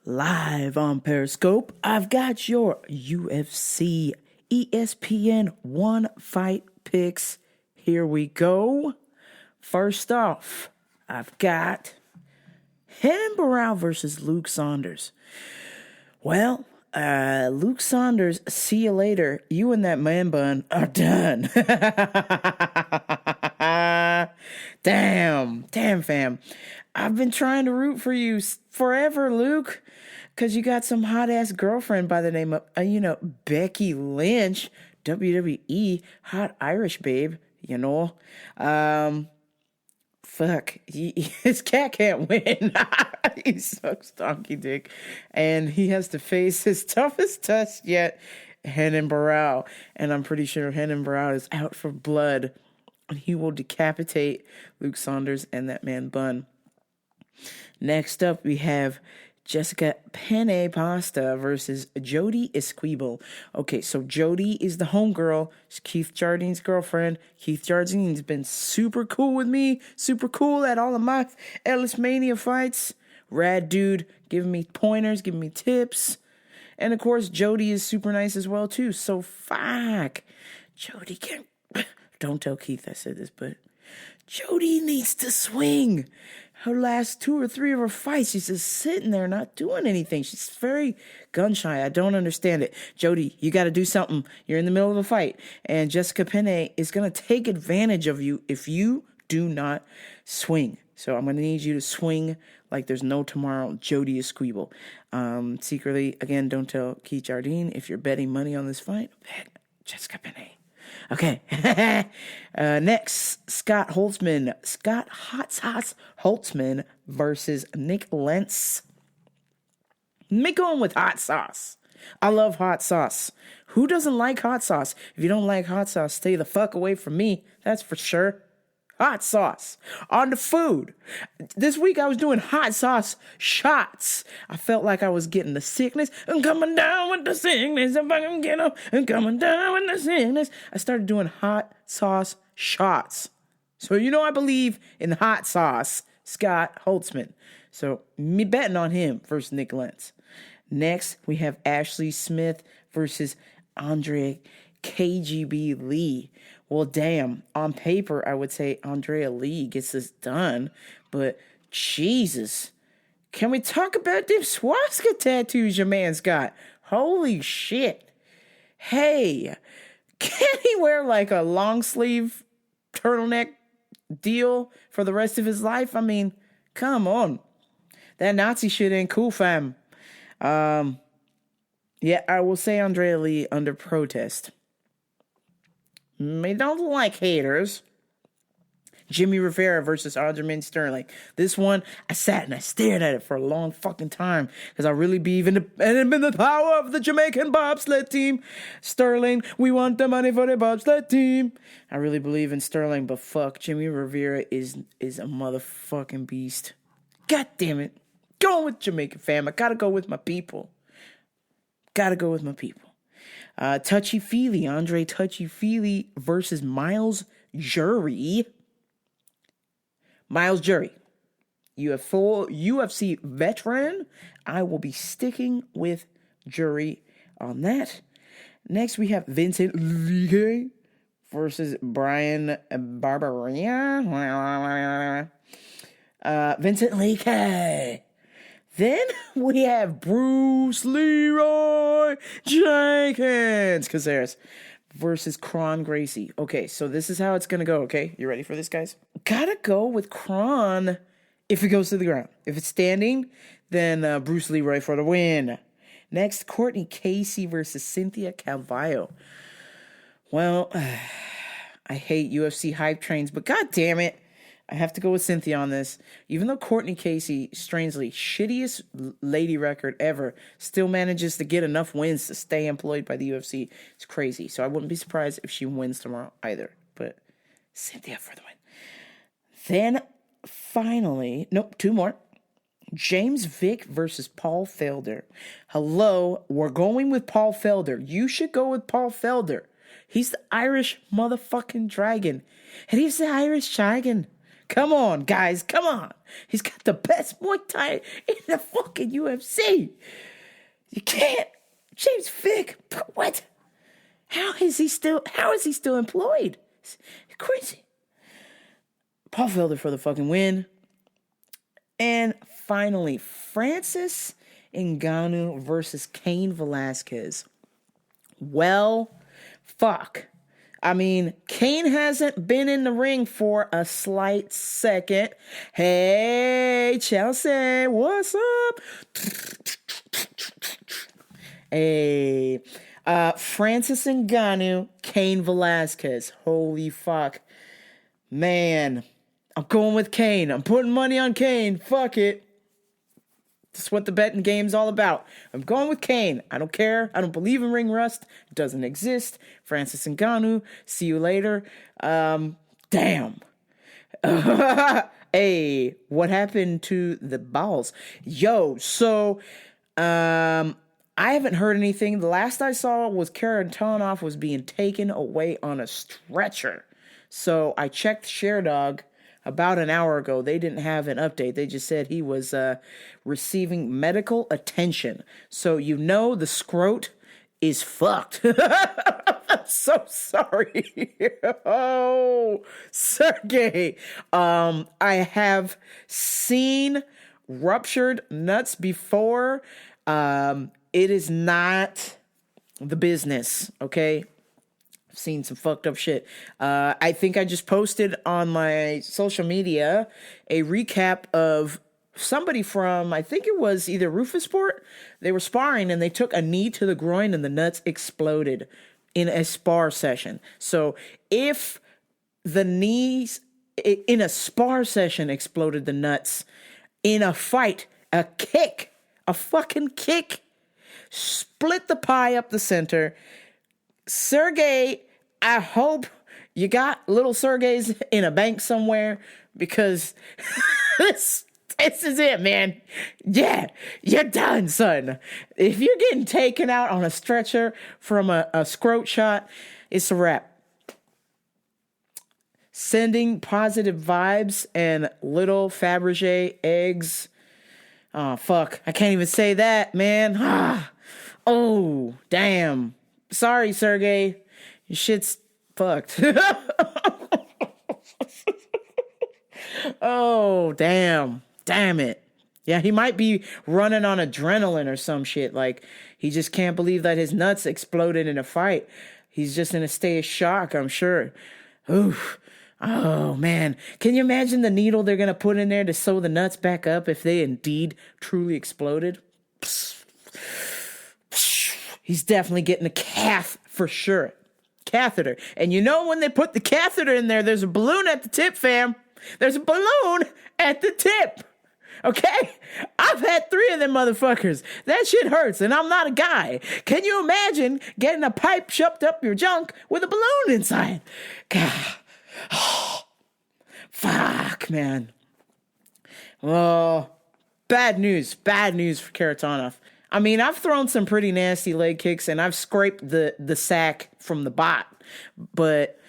Live on Periscope, I've got your UFC ESPN One Fight picks. Here we go. First off, I've got Renan Barão versus Luke Saunders. Well, Luke Saunders, see you later. You and that man bun are done. Damn, fam. I've been trying to root for you forever, Luke, because you got some hot-ass girlfriend by the name of, Becky Lynch, WWE, hot Irish babe, Fuck, his cat can't win. He sucks donkey dick. And he has to face his toughest test yet, Renan Barão. And I'm pretty sure Renan Barão is out for blood. And he will decapitate Luke Saunders and that man bun. Next up, we have Jessica Penne Pasta versus Jodie Esquibel. Okay, so Jodie is the homegirl. She's Keith Jardine's girlfriend. Keith Jardine's been super cool with me. Super cool at all of my Ellis Mania fights. Rad dude, giving me pointers, giving me tips. And of course, Jodie is super nice as well, too. So fuck. Jodie can't... Don't tell Keith I said this, but Jodie needs to swing. Her last 2 or 3 of her fights, she's just sitting there not doing anything. She's very gun shy. I don't understand it. Jodie, you got to do something. You're in the middle of a fight, and Jessica Penne is going to take advantage of you if you do not swing. So I'm going to need you to swing like there's no tomorrow, Jodie Esquibel. Secretly, again, don't tell Keith Jardine if you're betting money on this fight. Bet Jessica Penne. Okay. Next, Scott Hot Sauce Holtzman versus Nick Lentz. Me going with hot sauce. I love hot sauce. Who doesn't like hot sauce? If you don't like hot sauce, stay the fuck away from me. That's for sure. Hot sauce on the food. This week I was doing hot sauce shots. I felt like I was getting the sickness. I'm coming down with the sickness. If I can get up, I'm coming down with the sickness. I started doing hot sauce shots. So I believe in hot sauce, Scott Holtzman. So me betting on him versus Nick Lentz. Next, we have Ashley Smith versus Andre KGB Lee. Well, damn, on paper, I would say Andrea Lee gets this done, but Jesus, can we talk about them swastika tattoos your man's got? Holy shit. Hey, can he wear like a long sleeve turtleneck deal for the rest of his life? I mean, come on. That Nazi shit ain't cool, fam. Yeah, I will say Andrea Lee under protest. I don't like haters. Jimmy Rivera versus Aljamain Sterling. This one, I sat and I stared at it for a long fucking time because I really believe in the power of the Jamaican bobsled team. Sterling, we want the money for the bobsled team. I really believe in Sterling, but fuck, Jimmy Rivera is a motherfucking beast. God damn it. Going with Jamaican fam. I gotta go with my people. Touchy-feely, Andre Touchy-feely versus Miles Jury. Miles Jury, UFC veteran. I will be sticking with Jury on that. Next, we have Vincent Ligue versus Brian Barberia. Vincent Ligue. Then we have Bruce Leroy Jenkins Caceres versus Kron Gracie. Okay, so this is how it's going to go, okay? You ready for this, guys? Gotta go with Kron if it goes to the ground. If it's standing, then Bruce Leroy for the win. Next, Courtney Casey versus Cynthia Calvillo. Well, I hate UFC hype trains, but god damn it. I have to go with Cynthia on this. Even though Courtney Casey, strangely, shittiest lady record ever, still manages to get enough wins to stay employed by the UFC. It's crazy. So I wouldn't be surprised if she wins tomorrow either. But Cynthia for the win. Then, finally, 2 more. James Vick versus Paul Felder. Hello, we're going with Paul Felder. You should go with Paul Felder. He's the Irish motherfucking dragon. And he's the Irish dragon. Come on, guys. Come on. He's got the best Muay Thai in the fucking UFC. You can't. James Vick. What? How is he still employed? It's crazy. Paul Felder for the fucking win. And finally, Francis Ngannou versus Cain Velasquez. Well, fuck. I mean, Cain hasn't been in the ring for a slight second. Hey, Chelsea, what's up? Hey, Francis Ngannou, Cain Velasquez. Holy fuck. Man, I'm going with Cain. I'm putting money on Cain. Fuck it. That's what the betting game's all about. I'm going with Cain. I don't care. I don't believe in ring rust. It doesn't exist. Francis Ngannou. See you later. Damn. Hey, what happened to the balls? Yo, so I haven't heard anything. The last I saw was Karatanov was being taken away on a stretcher. So I checked ShareDog about an hour ago. They didn't have an update. They just said he was receiving medical attention. So you know the scrot is fucked. I'm so sorry. Oh, Sergey. I have seen ruptured nuts before. It is not the business, okay? Seen some fucked up shit. I think I just posted on my social media a recap of somebody from, I think it was either Rufusport. They were sparring and they took a knee to the groin and the nuts exploded in a spar session. So if the knees in a spar session exploded the nuts, in a fight, a fucking kick, split the pie up the center. Sergey, I hope you got little Sergeys in a bank somewhere, because this is it, man. Yeah, you're done, son. If you're getting taken out on a stretcher from a scrot shot, it's a wrap. Sending positive vibes and little Fabergé eggs. Oh, fuck. I can't even say that, man. Oh, damn. Sorry, Sergey. Your shit's fucked. Oh, damn. Damn it. Yeah, he might be running on adrenaline or some shit. Like, he just can't believe that his nuts exploded in a fight. He's just in a state of shock, I'm sure. Oof. Oh, man. Can you imagine the needle they're going to put in there to sew the nuts back up if they indeed truly exploded? He's definitely getting a cath for sure. Catheter. And you know when they put the catheter in there, there's a balloon at the tip, fam. There's a balloon at the tip. Okay? I've had 3 of them motherfuckers. That shit hurts, and I'm not a guy. Can you imagine getting a pipe shoved up your junk with a balloon inside? God. Oh, fuck, man. Oh, bad news. Bad news for Karatanov. I mean, I've thrown some pretty nasty leg kicks, and I've scraped the sack from the bot, but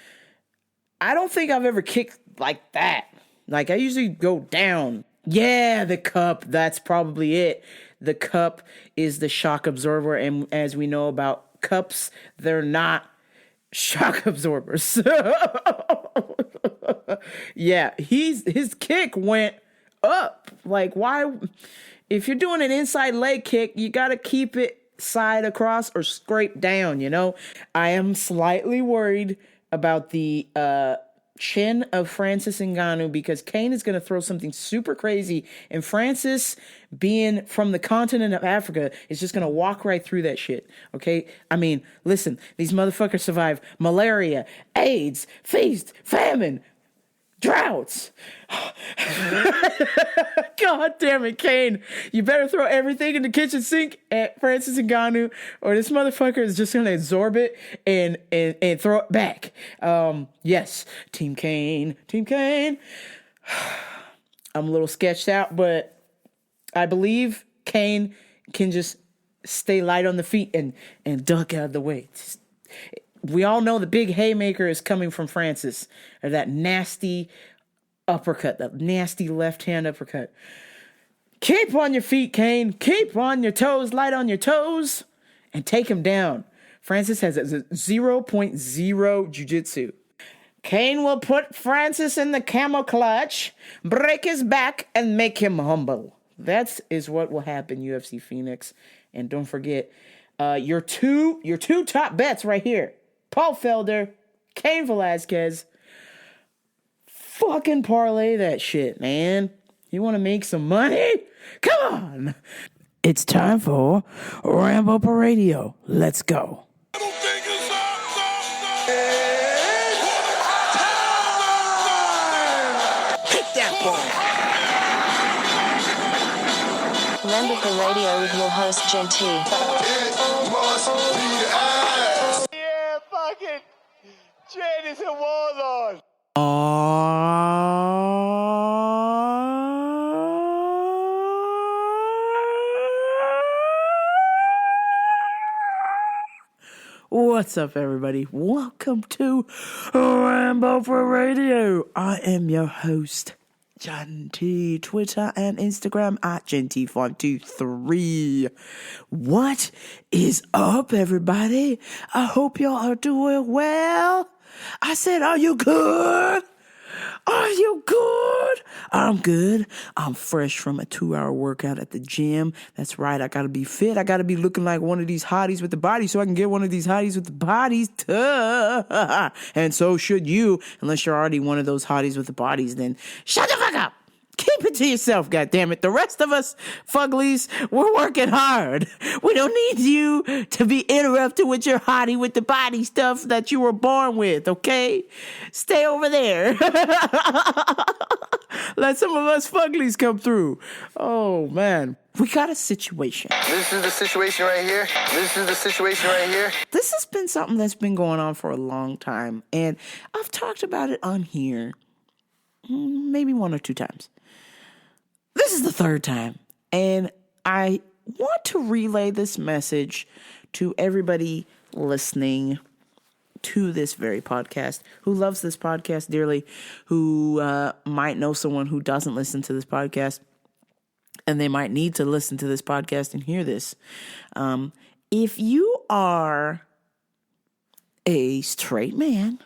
I don't think I've ever kicked like that. Like, I usually go down. Yeah, the cup. That's probably it. The cup is the shock absorber, and as we know about cups, they're not shock absorbers. Yeah, his kick went up. Like, why? If you're doing an inside leg kick, you got to keep it side across or scrape down, you know? I am slightly worried about the chin of Francis Ngannou, because Cain is going to throw something super crazy, and Francis, being from the continent of Africa, is just going to walk right through that shit, okay? I mean, listen, these motherfuckers survive malaria, AIDS, feast, famine, droughts. God damn it, Cain. You better throw everything in the kitchen sink at Francis Ngannou, or this motherfucker is just going to absorb it and throw it back. Yes, Team Cain. Team Cain. I'm a little sketched out, but I believe Cain can just stay light on the feet and duck out of the way. We all know the big haymaker is coming from Francis, or that nasty uppercut, that nasty left hand uppercut. Keep on your feet, Kane. Keep on your toes, light on your toes, and take him down. Francis has a 0.0 jiu-jitsu. Kane will put Francis in the camel clutch, break his back, and make him humble. That is what will happen, UFC Phoenix. And don't forget, your two top bets right here. Paul Felder, Cain Velasquez. Fucking parlay that shit, man. You want to make some money? Come on. It's time for Rambo Per Radio. Let's go. Rambo Per Radio with your host, Genty. Yeah, fucking Jen is a warlord. What's up, everybody? Welcome to Rambo Per Radio. I am your host, Genty. Twitter and Instagram at Genty523. What is up, everybody? I hope y'all are doing well. I said, are you good? Are you good? I'm good. I'm fresh from a 2-hour workout at the gym. That's right. I got to be fit. I got to be looking like one of these hotties with the body so I can get one of these hotties with the bodies. And so should you. Unless you're already one of those hotties with the bodies, then shut the fuck up. Keep it to yourself, goddammit. The rest of us, fuglies, we're working hard. We don't need you to be interrupted with your hottie with the body stuff that you were born with, okay? Stay over there. Let some of us fuglies come through. Oh, man. We got a situation. This is the situation right here. This is the situation right here. This has been something that's been going on for a long time, and I've talked about it on here maybe 1 or 2 times. This is the 3rd time, and I want to relay this message to everybody listening to this very podcast, who loves this podcast dearly, who might know someone who doesn't listen to this podcast, and they might need to listen to this podcast and hear this. If you are a straight man,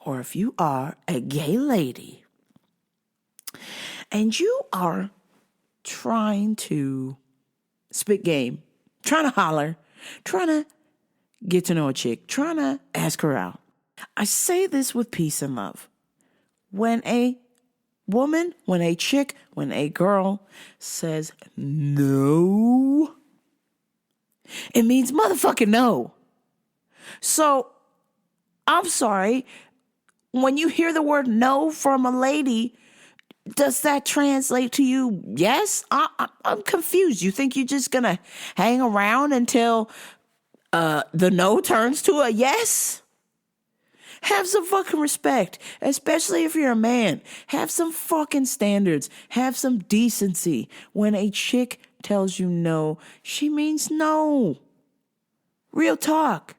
or if you are a gay lady, and you are trying to spit game, trying to holler, trying to get to know a chick, trying to ask her out, I say this with peace and love. When a woman, when a chick, when a girl says no, it means motherfucking no. So, I'm sorry, when you hear the word no from a lady, does that translate to you? Yes? I'm confused. You think you're just going to hang around until the no turns to a yes? Have some fucking respect, especially if you're a man. Have some fucking standards. Have some decency. When a chick tells you no, she means no. Real talk.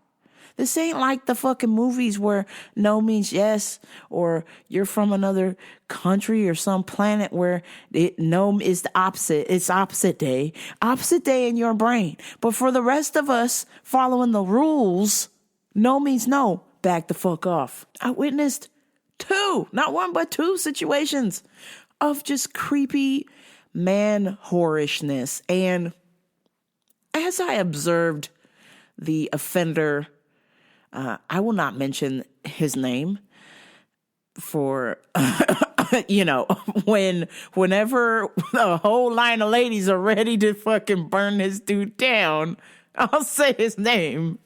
This ain't like the fucking movies where no means yes, or you're from another country or some planet where no is the opposite. It's opposite day. Opposite day in your brain. But for the rest of us following the rules, no means no. Back the fuck off. I witnessed 2, not 1, but 2 situations of just creepy man whorishness. And as I observed the offender, I will not mention his name for, whenever a whole line of ladies are ready to fucking burn this dude down, I'll say his name.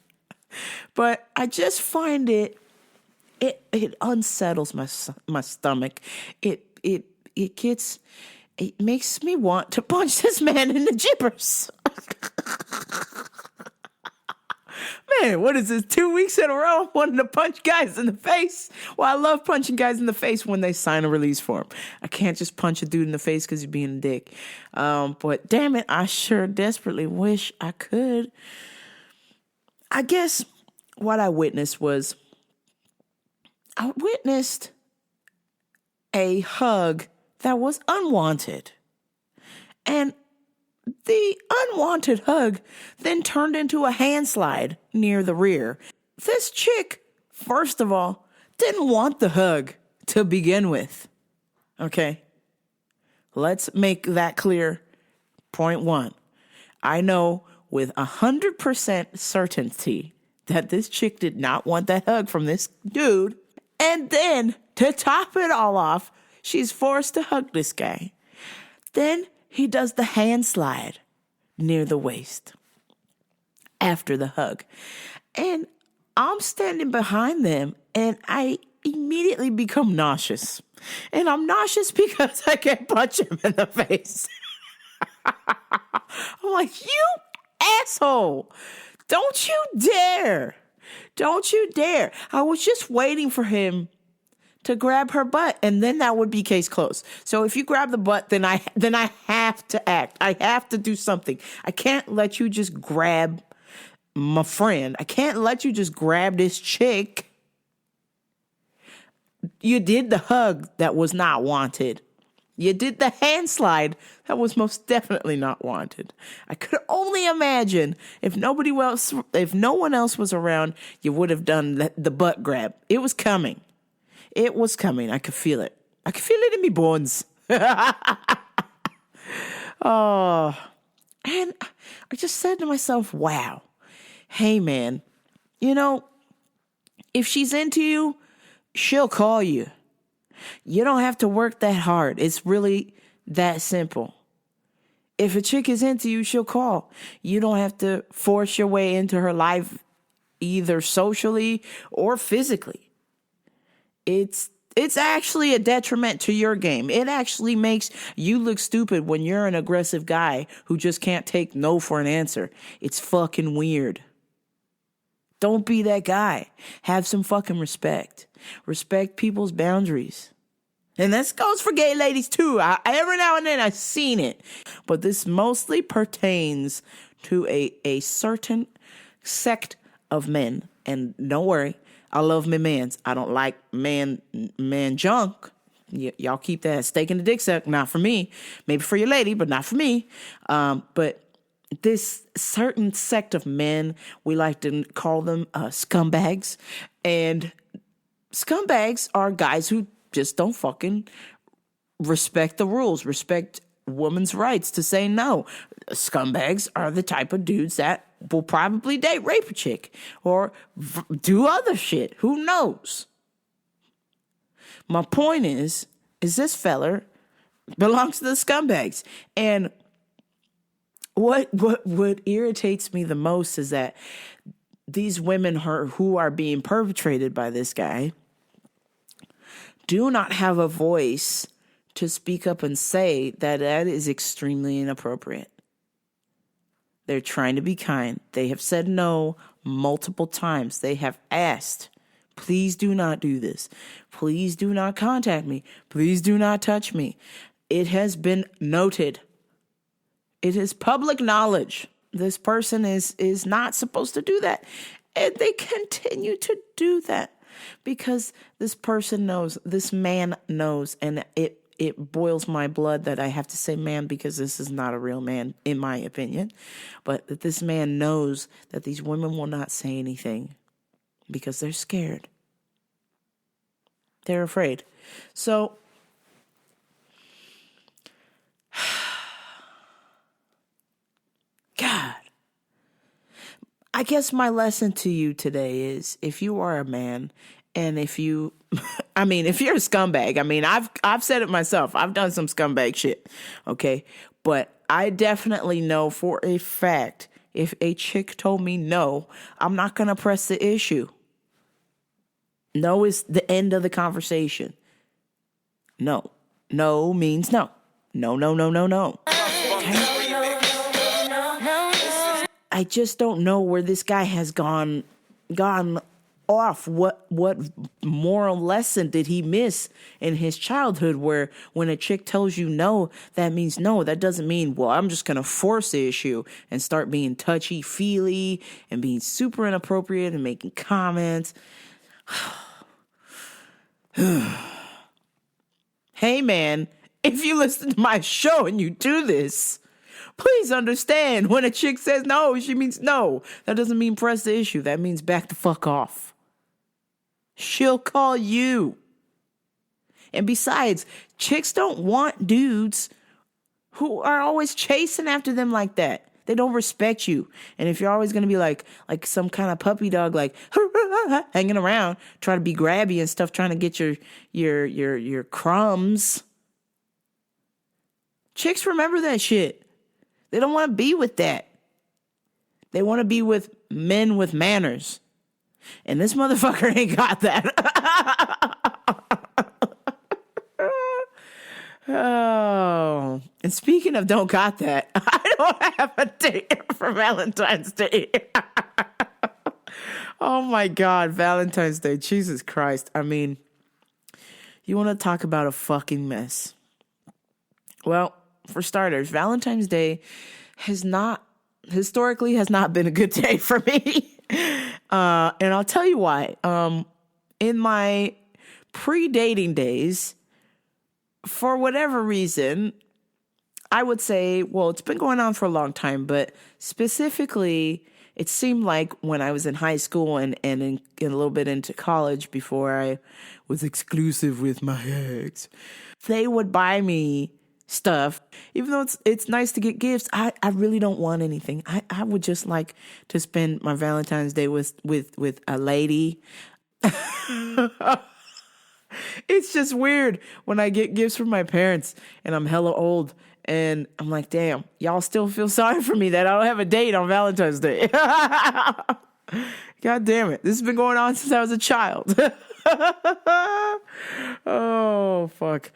But I just find it unsettles my stomach. It makes me want to punch this man in the gibbers. Man, what is this, 2 weeks in a row wanting to punch guys in the face? Well, I love punching guys in the face when they sign a release form. I can't just punch a dude in the face because he's being a dick. But damn it, I sure desperately wish I could. I guess what I witnessed a hug that was unwanted. And the unwanted hug then turned into a handslide near the rear. This chick, first of all, didn't want the hug to begin with. Okay? Let's make that clear. Point one. I know with 100% certainty that this chick did not want that hug from this dude. And then, to top it all off, she's forced to hug this guy. Then he does the hand slide near the waist after the hug. And I'm standing behind them and I immediately become nauseous. And I'm nauseous because I can't punch him in the face. I'm like, you asshole. Don't you dare. Don't you dare. I was just waiting for him to grab her butt, and then that would be case closed. So if you grab the butt, then I have to act. I have to do something. I can't let you just grab my friend. I can't let you just grab this chick. You did the hug that was not wanted. You did the hand slide that was most definitely not wanted. I could only imagine if no one else was around, you would have done the butt grab. It was coming. It was coming. I could feel it. I could feel it in my bones. Oh, and I just said to myself, wow. Hey, man, if she's into you, she'll call you. You don't have to work that hard. It's really that simple. If a chick is into you, she'll call. You don't have to force your way into her life, either socially or physically. It's actually a detriment to your game. It actually makes you look stupid when you're an aggressive guy who just can't take no for an answer. It's fucking weird. Don't be that guy. Have some fucking respect. Respect people's boundaries. And this goes for gay ladies too. Every now and then I've seen it. But this mostly pertains to a certain sect of men. And don't worry, I love my mans. I don't like man junk. Y'all keep that steak in the dick suck. Not for me. Maybe for your lady, but not for me. But this certain sect of men, we like to call them scumbags. And scumbags are guys who just don't fucking respect the rules, respect women's rights to say no. Scumbags are the type of dudes that will probably rape a chick or do other shit. Who knows? My point is this feller belongs to the scumbags. And what irritates me the most is that these women who are being perpetrated by this guy do not have a voice to speak up and say that is extremely inappropriate. They're trying to be kind. They have said no multiple times. They have asked, please do not do this. Please do not contact me. Please do not touch me. It has been noted. It is public knowledge. This person is not supposed to do that. And they continue to do that because this person knows, this man knows, and it boils my blood that I have to say man because this is not a real man, in my opinion. But that this man knows that these women will not say anything because they're scared. They're afraid. So, God, I guess my lesson to you today is if you are a man and if you're a scumbag, I've said it myself. I've done some scumbag shit. Okay. But I definitely know for a fact, if a chick told me no, I'm not going to press the issue. No is the end of the conversation. No. No means no. No, no, no, no, no. Okay? I just don't know where this guy has gone off. What moral lesson did he miss in his childhood where when a chick tells you no, that means no? That doesn't mean, well, I'm just going to force the issue and start being touchy-feely and being super inappropriate and making comments. hey man, if you listen to my show and you do this, please understand when a chick says no, she means no. That doesn't mean press the issue. That means back the fuck off. She'll call you. And besides, chicks don't want dudes who are always chasing after them like that. They don't respect you. And if you're always going to be like some kind of puppy dog, like hanging around, trying to be grabby and stuff, trying to get your crumbs. Chicks remember that shit. They don't want to be with that. They want to be with men with manners. And this motherfucker ain't got that. Oh, and speaking of don't got that, I don't have a date for Valentine's Day. Oh my God, Valentine's Day. Jesus Christ. I mean, you want to talk about a fucking mess. Well, for starters, Valentine's Day historically has not been a good day for me. And I'll tell you why. In my pre-dating days, for whatever reason, I would say, well, it's been going on for a long time, but specifically, it seemed like when I was in high school and a little bit into college before I was exclusive with my ex, they would buy me stuff. Even though it's nice to get gifts, I really don't want anything. I would just like to spend my Valentine's Day with a lady. It's just weird when I get gifts from my parents and I'm hella old and I'm like, damn, y'all still feel sorry for me that I don't have a date on Valentine's Day. God damn it. This has been going on since I was a child. Oh, fuck.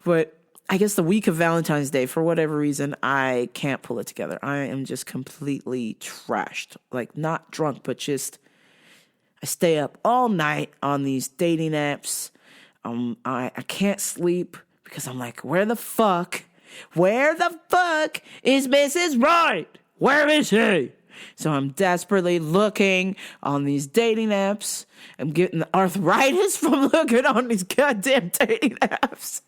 But I guess the week of Valentine's Day, for whatever reason, I can't pull it together. I am just completely trashed. Like, not drunk, but just I stay up all night on these dating apps. I can't sleep because I'm like, where the fuck is Mrs. Right? Where is she? So I'm desperately looking on these dating apps. I'm getting arthritis from looking on these goddamn dating apps.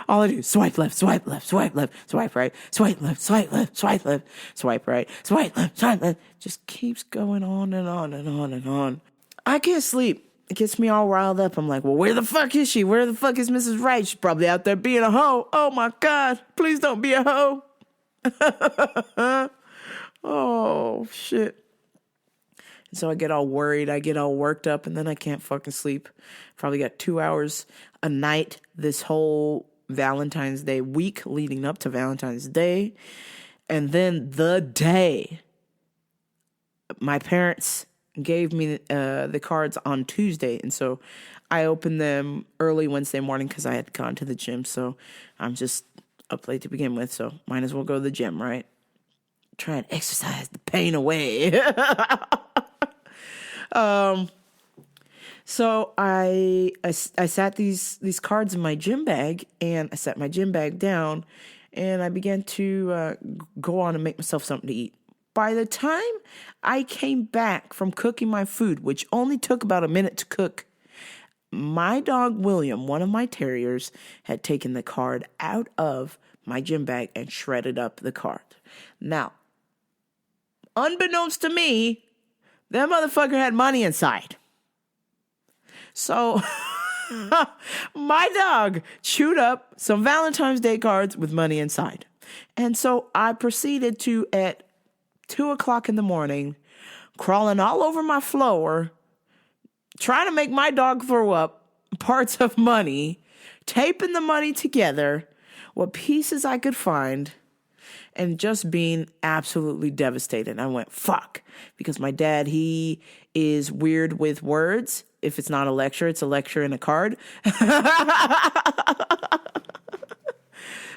All I do is swipe left, swipe left, swipe left, swipe right, swipe left, swipe left, swipe left, swipe right, swipe left, swipe left. Just keeps going on and on and on and on. I can't sleep. It gets me all riled up. I'm like, well, where the fuck is she? Where the fuck is Mrs. Right? She's probably out there being a hoe. Oh my God. Please don't be a hoe. Oh, shit. And so I get all worried. I get all worked up and then I can't fucking sleep. Probably got 2 hours a night this whole Valentine's Day week leading up to Valentine's Day. And then the day my parents gave me the cards on Tuesday. And so I opened them early Wednesday morning because I had gone to the gym. So I'm just up late to begin with. So might as well go to the gym, right? Try and exercise the pain away. So I sat these cards in my gym bag and I set my gym bag down and I began to go on and make myself something to eat. By the time I came back from cooking my food, which only took about a minute to cook, my dog William, one of my terriers, had taken the card out of my gym bag and shredded up the card. Now, unbeknownst to me, that motherfucker had money inside. So, my dog chewed up some Valentine's Day cards with money inside. And so I proceeded to, at 2:00 in the morning, crawling all over my floor, trying to make my dog throw up parts of money, taping the money together, what pieces I could find, and just being absolutely devastated. I went, fuck, because my dad, he is weird with words. If it's not a lecture, it's a lecture in a card.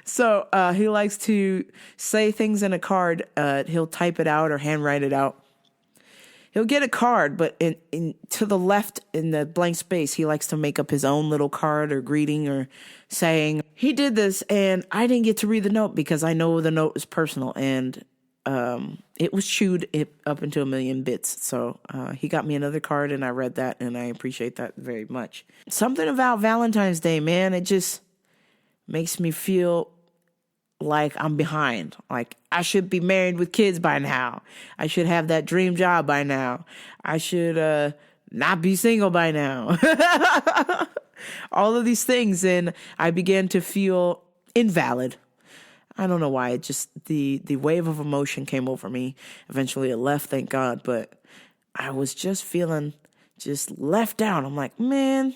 So he likes to say things in a card. He'll type it out or handwrite it out. He'll get a card, but in to the left in the blank space, he likes to make up his own little card or greeting or saying. He did this, and I didn't get to read the note because I know the note is personal, and it was chewed up into a million bits. So he got me another card, and I read that, and I appreciate that very much. Something about Valentine's Day, man, it just makes me feel like I'm behind. Like I should be married with kids by now. I should have that dream job by now. I should not be single by now. All of these things, and I began to feel invalid. I don't know why. It just the wave of emotion came over me. Eventually it left, thank God, but I was just feeling just left out. I'm like, man,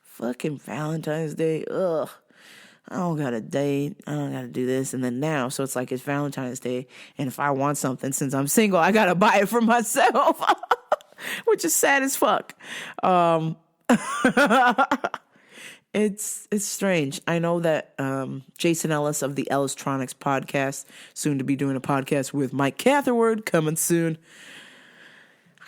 fucking Valentine's Day. Ugh. I don't got a date. I don't got to do this. And then now, so it's like it's Valentine's Day. And if I want something, since I'm single, I got to buy it for myself, which is sad as fuck. It's strange. I know that Jason Ellis of the Ellistronics podcast, soon to be doing a podcast with Mike Catherwood, coming soon.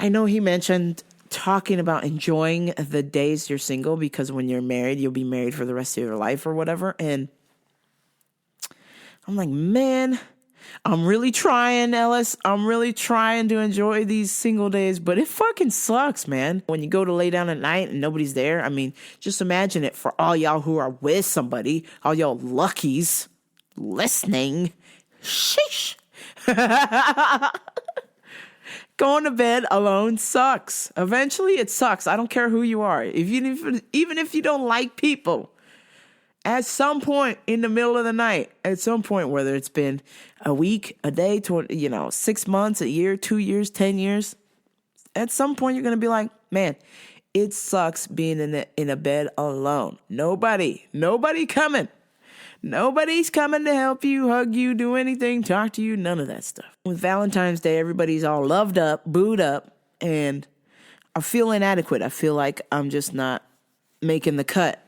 I know he mentioned talking about enjoying the days you're single, because when you're married, you'll be married for the rest of your life or whatever. And I'm like, man, I'm really trying, Ellis. I'm really trying to enjoy these single days, but it fucking sucks, man. When you go to lay down at night and nobody's there, I mean, just imagine it for all y'all who are with somebody, all y'all luckies listening. Sheesh. Going to bed alone sucks. Eventually it sucks. I don't care who you are. Even if you don't like people, at some point in the middle of the night, at some point, whether it's been a week, a day, 6 months, a year, 2 years, 10 years, at some point you're going to be like, man, it sucks being in a bed alone. Nobody coming. Nobody's coming to help you, hug you, do anything, talk to you, none of that stuff. With Valentine's Day, everybody's all loved up, booed up, and I feel inadequate. I feel like I'm just not making the cut.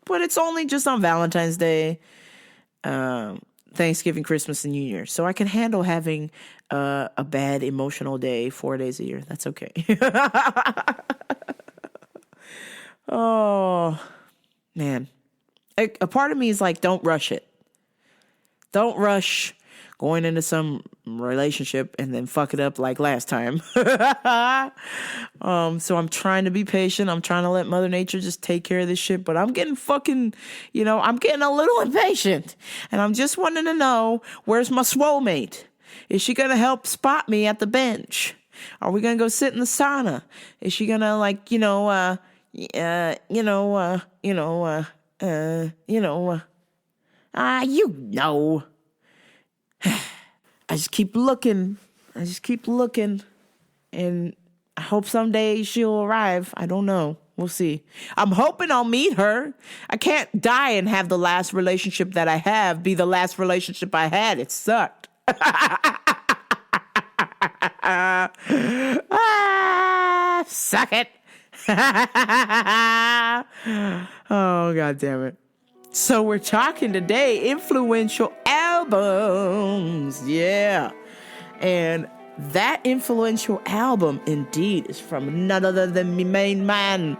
But it's only just on Valentine's Day, Thanksgiving, Christmas, and New Year. So I can handle having a bad emotional day 4 days a year. That's okay. Oh, man. A part of me is like, don't rush it. Don't rush going into some relationship and then fuck it up like last time. So I'm trying to be patient. I'm trying to let Mother Nature just take care of this shit. But I'm getting I'm getting a little impatient. And I'm just wanting to know, where's my swole mate? Is she going to help spot me at the bench? Are we going to go sit in the sauna? Is she going to I just keep looking. And I hope someday she'll arrive. I don't know. We'll see. I'm hoping I'll meet her. I can't die and have the last relationship that I have be the last relationship I had. It sucked. Suck it. Oh, God damn it. So we're talking today influential albums. Yeah. And that influential album indeed is from none other than my main man,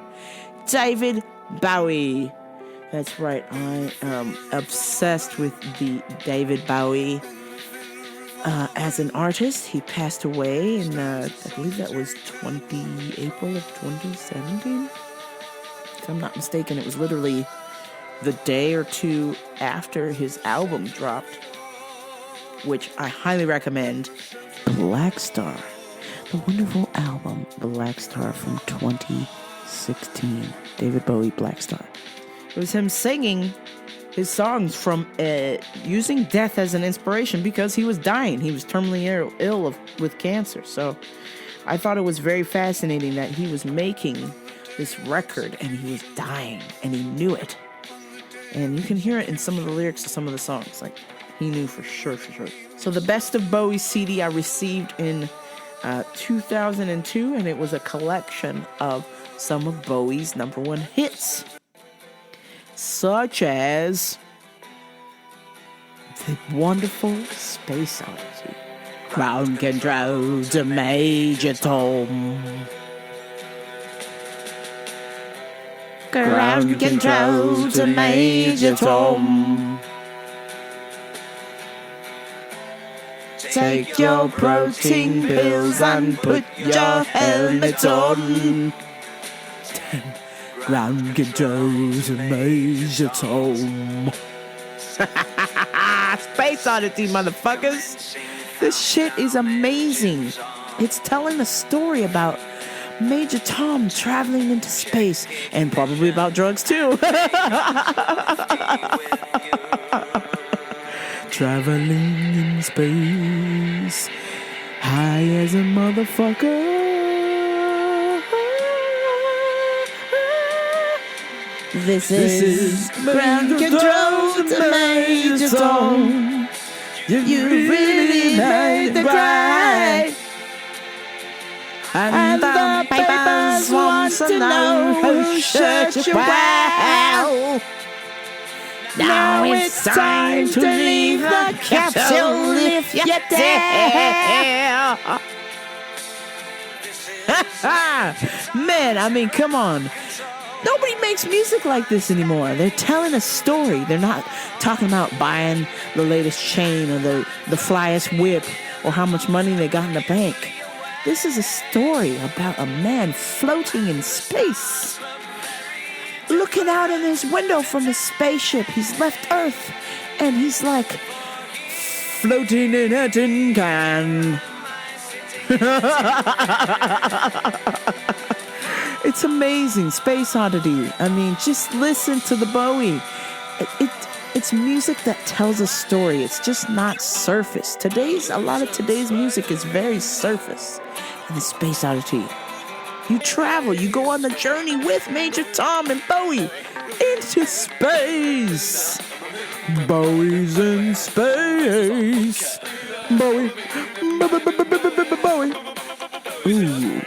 David Bowie. That's right. I am obsessed with the David Bowie. As an artist, he passed away in, I believe that was April of 2017. If I'm not mistaken, it was literally the day or two after his album dropped, which I highly recommend. Black Star, the wonderful album Black Star from 2016. David Bowie, Black Star. It was him singing his songs from using death as an inspiration because he was dying. He was terminally ill with cancer. So I thought it was very fascinating that he was making this record and he was dying and he knew it. And you can hear it in some of the lyrics of some of the songs. Like, he knew for sure. So the Best of Bowie CD I received in 2002, and it was a collection of some of Bowie's number one hits, such as the wonderful Space Odyssey, Ground Control to Major Tom, Ground Control to Major Tom. Take your protein pills and put your helmet on. 10 ground controls and Major Tom. Space Oddity, motherfuckers. This shit is amazing. It's telling a story about Major Tom traveling into space and probably about drugs too. Traveling in space, high as a motherfucker. This is ground control to Major Tom. You really made the grade. And the papers want to know who shut you out. Now it's time to leave the capsule if you dare. Man, I mean, come on. Nobody makes music like this anymore. They're telling a story. They're not talking about buying the latest chain or the flyest whip or how much money they got in the bank. This is a story about a man floating in space. Looking out in his window from his spaceship. He's left Earth and he's like floating in a tin can. It's amazing. Space Oddity. I mean, just listen to the Bowie. It's music that tells a story. It's just not surface. A lot of today's music is very surface. And the Space Oddity. You travel, you go on the journey with Major Tom and Bowie into space. Bowie's in space. Bowie. Bowie. Ooh.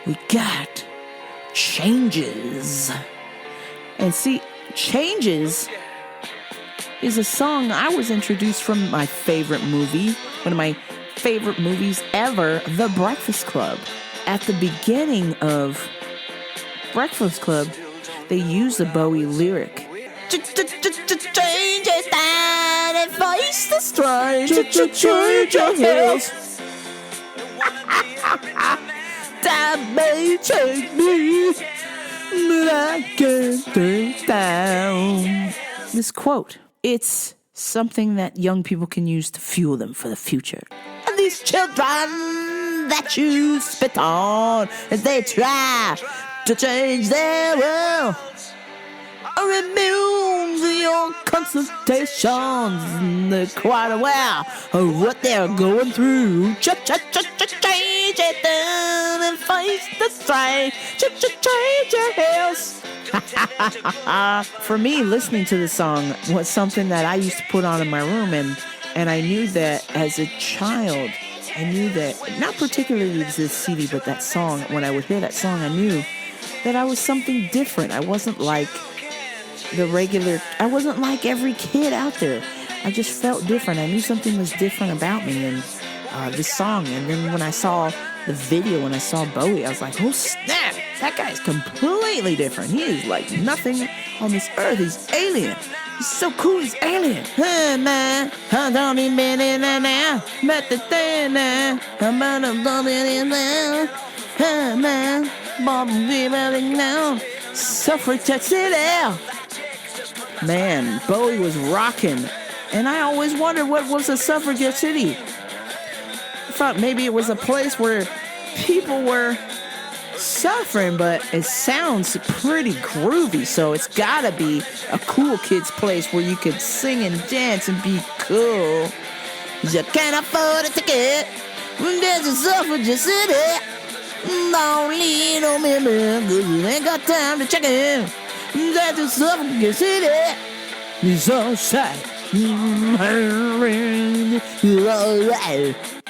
We got Changes. And see, Changes is a song I was introduced from my favorite movie, one of my favorite movies ever, The Breakfast Club. At the beginning of Breakfast Club, they use the Bowie lyric. Changes that and face the strange. Change your heels. That may change me, but I can't take down. This quote, it's something that young people can use to fuel them for the future. And these children that you spit on as they try to change their world, or immune to your consultations, and they're quite aware of what they're going through. Change it down and face the strain. Change your heels. For me, listening to this song was something that I used to put on in my room, and I knew that as a child, I knew that, not particularly this CD, but that song, when I would hear that song, I knew that I was something different. I wasn't like I wasn't like every kid out there. I just felt different. I knew something was different about me and this song. And then when I saw the video, when I saw Bowie, I was like, oh snap, that guy's completely different. He is like nothing on this earth. He's alien. He's so cool, he's alien. Hey man, I don't need many now. But the thing now, I'm out of loving now. Hey man, Bob Weaving now. Suffragette City. Man, Bowie was rocking. And I always wondered what was a suffragette city. I thought maybe it was a place where people were suffering, but it sounds pretty groovy, so it's gotta be a cool kid's place where you could sing and dance and be cool. You can't afford a ticket, there's a suffragette city. Don't need no member, cause you ain't got time to check in. That's a suffragette city. It's all sad.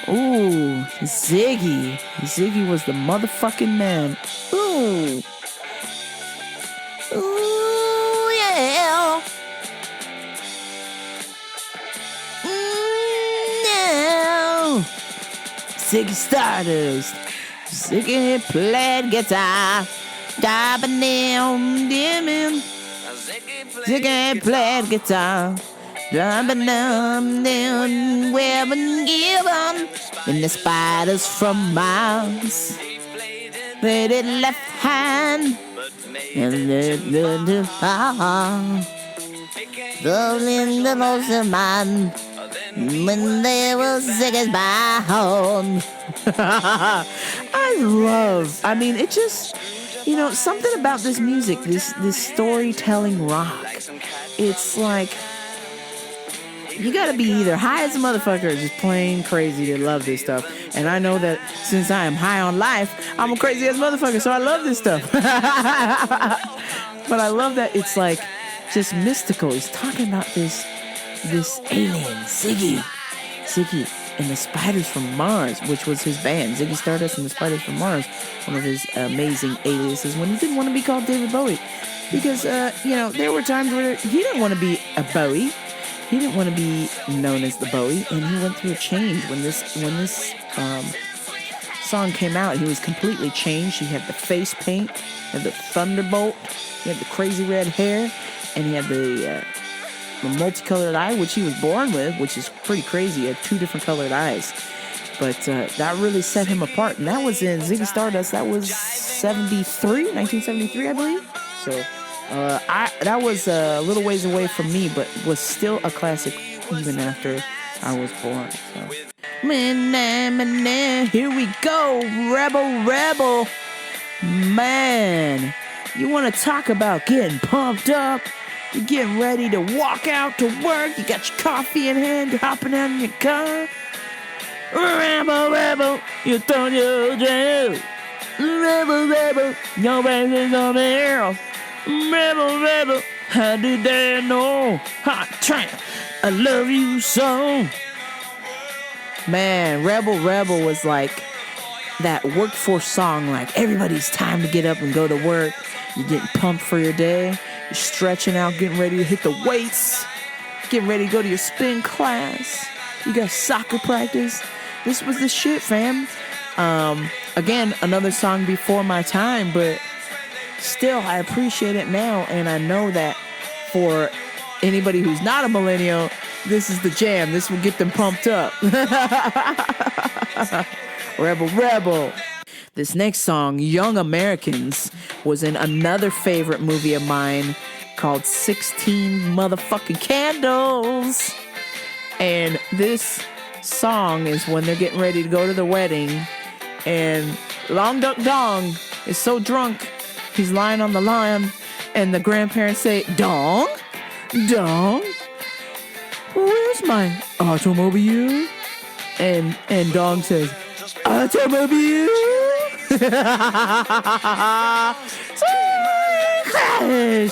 Ooh, Ziggy. Ziggy was the motherfucking man. Ooh. Ooh, yeah. No. Ziggy Stardust. Ziggy played guitar. Ziggy played guitar. Gibbon and the spiders from Mars. They did left hand and the in the most man when they were sick as bound. I mean, it just, something about this music, this storytelling rock. It's like, you gotta be either high as a motherfucker or just plain crazy to love this stuff. And I know that since I am high on life, I'm a crazy ass motherfucker, so I love this stuff. But I love that it's like just mystical. He's talking about this alien, Ziggy and the Spiders from Mars, which was his band, Ziggy Stardust and the Spiders from Mars, one of his amazing aliases when he didn't want to be called David Bowie. Because, there were times where he didn't want to be a Bowie. He didn't want to be known as the Bowie, and he went through a change when this song came out. He was completely changed. He had the face paint, he had the thunderbolt, he had the crazy red hair, and he had the multicolored eye, which he was born with, which is pretty crazy. He had 2 different colored eyes. But that really set him apart, and that was in Ziggy Stardust. That was 1973, I believe. So that was a little ways away from me, but was still a classic even after I was born. So. Here we go, Rebel. Man, you want to talk about getting pumped up? You're getting ready to walk out to work. You got your coffee in hand. You're hopping out in your car. Rebel, you throw your jail. Rebel, your baby's on the air. Rebel, how did they know? Hot tramp, I love you so. Man, Rebel was like that workforce song, like everybody's time to get up and go to work. You're getting pumped for your day. You're stretching out, getting ready to hit the weights. Getting ready to go to your spin class. You got soccer practice. This was the shit, fam. Again, another song before my time, but still, I appreciate it now, and I know that for anybody who's not a millennial, this is the jam. This will get them pumped up. Rebel. This next song, Young Americans, was in another favorite movie of mine called 16 Motherfucking Candles. And this song is when they're getting ready to go to the wedding, and Long Duck Dong is so drunk, he's lying on the lawn, and the grandparents say, Dong, where's my automobile? And Dong says, automobile?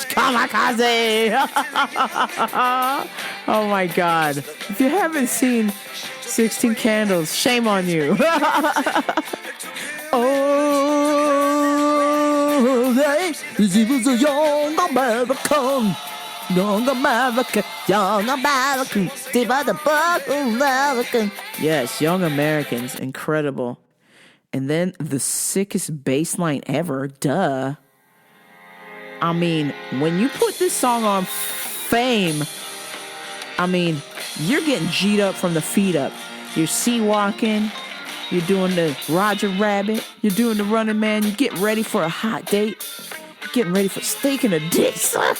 Kamikaze! Oh my God. If you haven't seen 16 Candles, shame on you. Oh, he was a young American. Yes, Young Americans, incredible. And then the sickest bass line ever, duh. I mean, when you put this song on Fame, I mean, you're getting G'd up from the feet up. You're sea walking, you're doing the Roger Rabbit, you're doing the Running Man, you're getting ready for a hot date, you're getting ready for steak and a dick suck.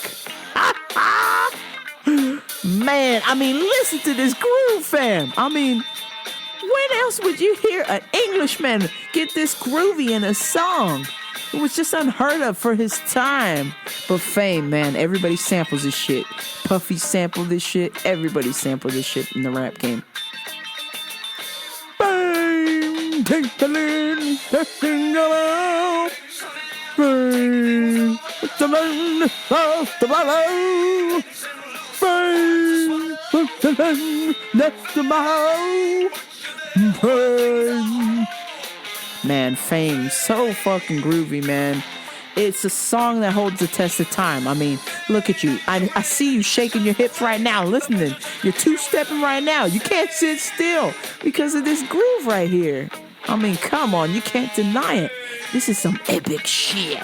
Man, I mean, listen to this groove, fam. I mean, when else would you hear an Englishman get this groovy in a song? It was just unheard of for his time. But Fame, man, everybody samples this shit. Puffy sampled this shit. Everybody sampled this shit in the rap game. Fame, take the lead, testing around. Fame, the man of the valor. Fame, the man left the mouth. Fame. Man, Fame, so fucking groovy, man. It's a song that holds the test of time. I mean, look at you. I see you shaking your hips right now, listening. You're two-stepping right now. You can't sit still because of this groove right here. I mean, come on, you can't deny it. This is some epic shit.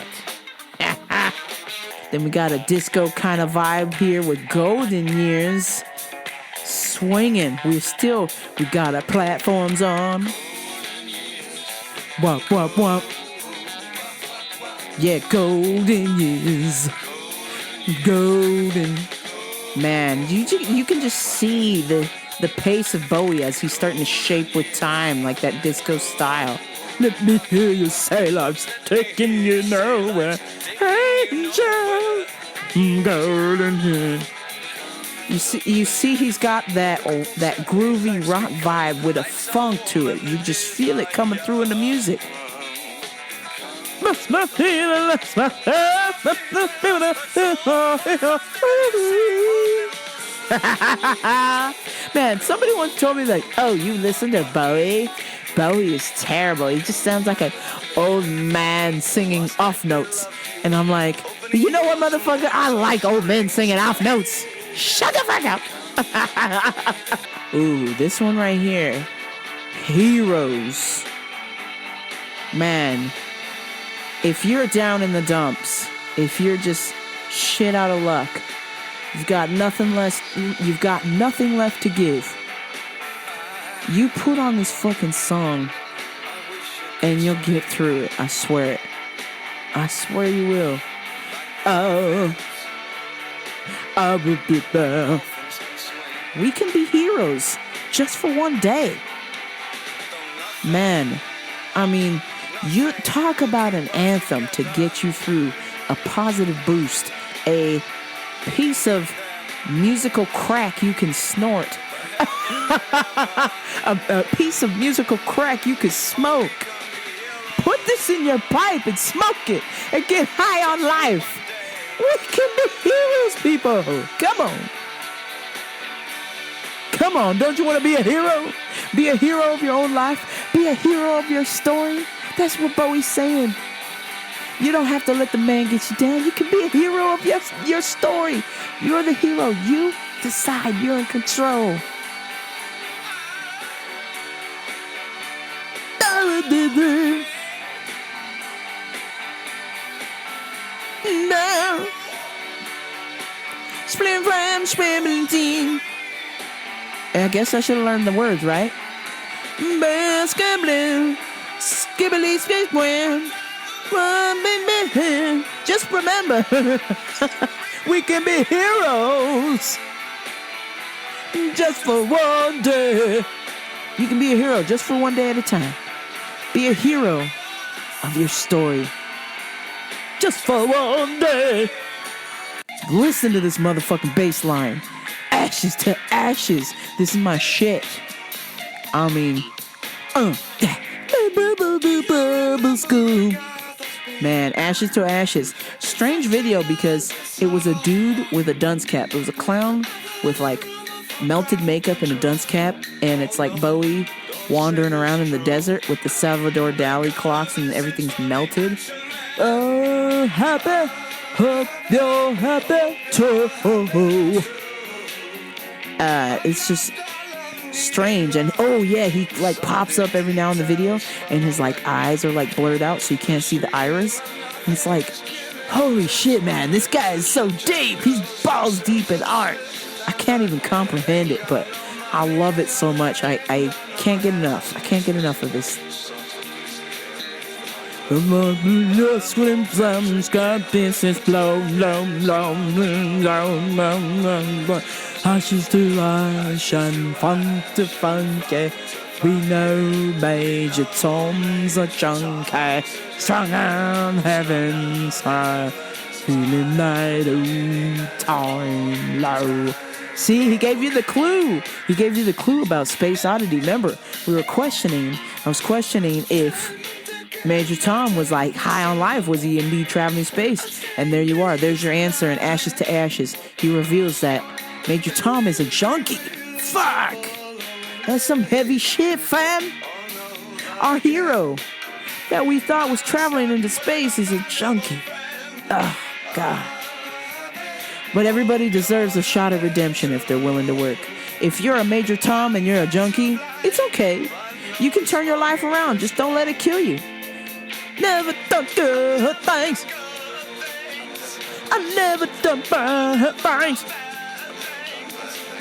Then we got a disco kind of vibe here with Golden Years. swinging. We got our platforms on. Womp, womp, womp. Yeah, golden years. Golden. Man, you can just see the pace of Bowie as he's starting to shape with time, like that disco style. Let me hear you say life's taking you nowhere. Angel, golden hair. You see, he's got that groovy rock vibe with a funk to it. You just feel it coming through in the music. Man, somebody once told me, like, oh, you listen to Bowie? Bowie is terrible. He just sounds like an old man singing off notes. And I'm like, you know what, motherfucker? I like old men singing off notes. Shut the fuck up. Ooh, this one right here. Heroes. Man, if you're down in the dumps, if you're just shit out of luck, you've got nothing left to give. You put on this fucking song and you'll get through it. I swear it. I swear you will. Oh, I will be there. We can be heroes just for one day. Man, I mean, you talk about an anthem to get you through a positive boost, a piece of musical crack you can snort, a piece of musical crack you can smoke. Put this in your pipe and smoke it and get high on life. We can be heroes, people. Come on. Come on, don't you want to be a hero? Be a hero of your own life. Be a hero of your story. That's what Bowie's saying. You don't have to let the man get you down. You can be a hero of your story. You're the hero. You decide. You're in control. No. Splim flam spimmelteen. I guess I should have learned the words, right? Basketball, skibbly skip when. Just remember, we can be heroes just for one day. You can be a hero just for one day at a time. Be a hero of your story just for one day. Listen to this motherfucking bass line. Ashes to ashes. This is my shit. I mean, man, Ashes to Ashes. Strange video because it was a dude with a dunce cap. It was a clown with like melted makeup and a dunce cap, and it's like Bowie wandering around in the desert with the Salvador Dali clocks and everything's melted. Oh, happy, hope you're happy too. It's just strange. And oh yeah, he like pops up every now in the video and his like eyes are like blurred out so you can't see the iris. And it's like, holy shit, man, this guy is so deep. He's balls deep in art. I can't even comprehend it, but I love it so much. I can't get enough. I can't get enough of this. Ashes to ash and fun to funky. We know Major Tom's a junkie, strung on heaven's high, feeling night all time low. See, he gave you the clue. He gave you the clue about Space Oddity. Remember, I was questioning if Major Tom was like high on life. Was he indeed traveling space? And there you are. There's your answer in Ashes to Ashes. He reveals that Major Tom is a junkie. Fuck! That's some heavy shit, fam. Our hero that we thought was traveling into space is a junkie. Oh, God. But everybody deserves a shot at redemption if they're willing to work. If you're a Major Tom and you're a junkie, it's okay. You can turn your life around. Just don't let it kill you. Never done good things. I never done bad things.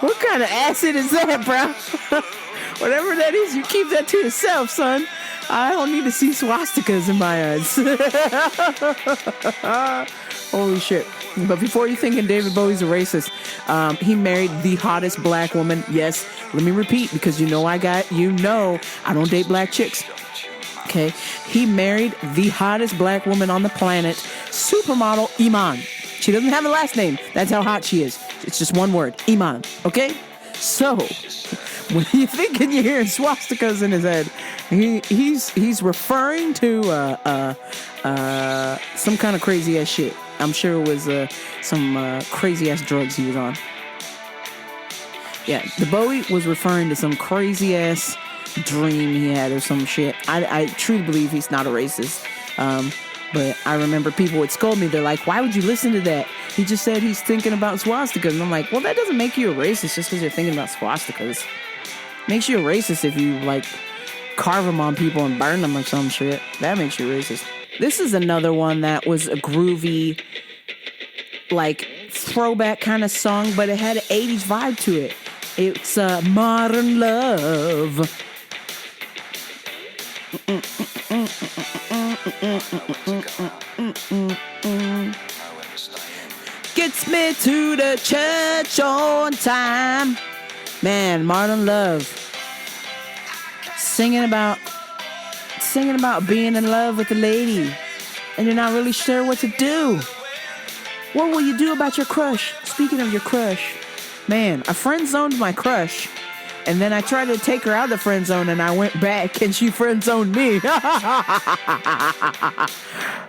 What kind of acid is that, bro? Whatever that is, you keep that to yourself, son. I don't need to see swastikas in my eyes. Holy shit. But before you're thinking David Bowie's a racist, he married the hottest black woman. Yes, let me repeat, because I don't date black chicks. Okay, he married the hottest black woman on the planet, supermodel Iman. She doesn't have a last name. That's how hot she is. It's just one word, Iman. Okay, so when you're thinking you're hearing swastikas in his head, he's referring to some kind of crazy ass shit. I'm sure it was some crazy ass drugs he was on. Yeah, the Bowie was referring to some crazy ass dream he had or some shit. I truly believe he's not a racist. But I remember people would scold me. They're like, why would you listen to that? He just said he's thinking about swastikas. And I'm like, well, that doesn't make you a racist just because you're thinking about swastikas. Makes you a racist if you, like, carve them on people and burn them or some shit. That makes you racist. This is another one that was a groovy, like, throwback kind of song, but it had an 80s vibe to it. It's Modern Love. Gets me to the church on time. Man, Modern Love. Singing about being in love with a lady and you're not really sure what to do. What will you do about your crush? Speaking of your crush, man, I friend zoned my crush. And then I tried to take her out of the friend zone and I went back and she friend zoned me.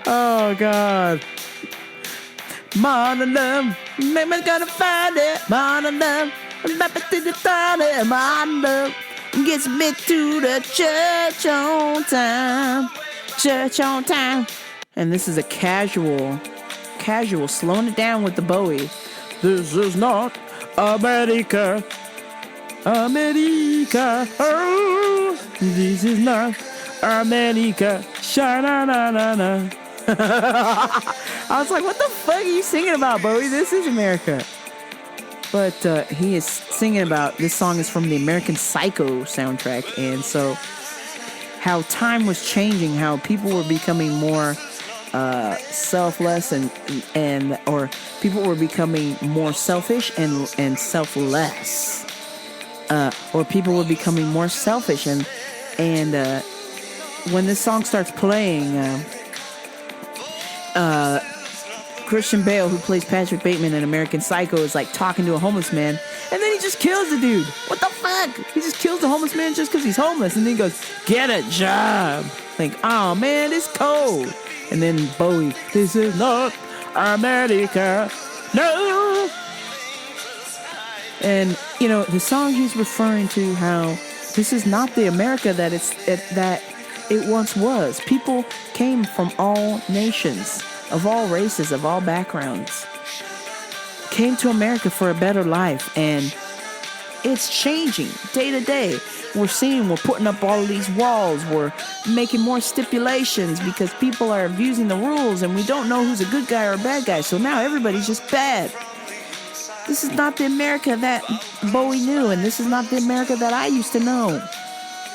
Oh, God. Modern love, maybe gonna find it. Modern love, modern love gets me to the church on time. Church on time. And this is a casual, slowing it down with the Bowie. This is not America. America, oh, this is not America, sha-na-na-na-na. I was like, what the fuck are you singing about, Bowie? This is America. But he is singing about, this song is from the American Psycho soundtrack, and so how time was changing, how people were becoming more selfless or people were becoming more selfish and selfless. Or people were becoming more selfish, and when this song starts playing, Christian Bale, who plays Patrick Bateman in American Psycho, is like talking to a homeless man, and then he just kills the dude. What the fuck? He just kills the homeless man just because he's homeless, and then he goes, "Get a job." Like, oh man, it's cold. And then Bowie, "This is not America, no." And, the song he's referring to, how this is not the America that it once was. People came from all nations, of all races, of all backgrounds, came to America for a better life, and it's changing day to day. We're putting up all of these walls, we're making more stipulations because people are abusing the rules, and we don't know who's a good guy or a bad guy, so now everybody's just bad. This is not the America that Bowie knew, and this is not the America that I used to know.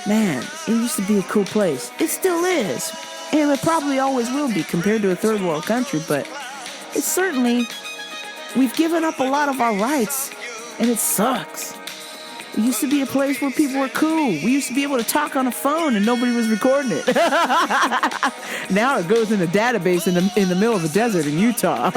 Man, it used to be a cool place. It still is. And it probably always will be compared to a third world country, but it's certainly, we've given up a lot of our rights, and it sucks. It used to be a place where people were cool. We used to be able to talk on a phone and nobody was recording it. Now it goes in a database in the middle of the desert in Utah.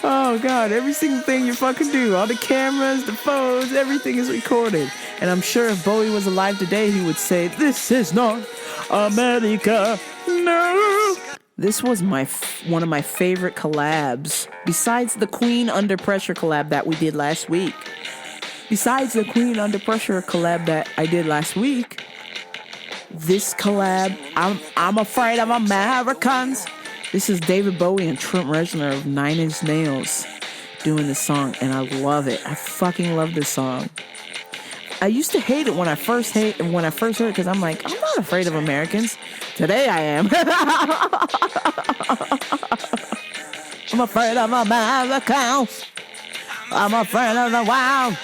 Oh, God, every single thing you fucking do, all the cameras, the phones, everything is recorded. And I'm sure if Bowie was alive today, he would say, "This is not America, no." This was one of my favorite collabs, besides the Queen Under Pressure collab that we did last week. Besides the Queen Under Pressure collab that I did last week, this collab, I'm Afraid of Americans. This is David Bowie and Trent Reznor of 9 Inch Nails doing this song, and I love it. I fucking love this song. I used to hate it when I first heard it because I'm like, I'm not afraid of Americans. Today I am. I'm afraid of Americans. I'm afraid of the wild.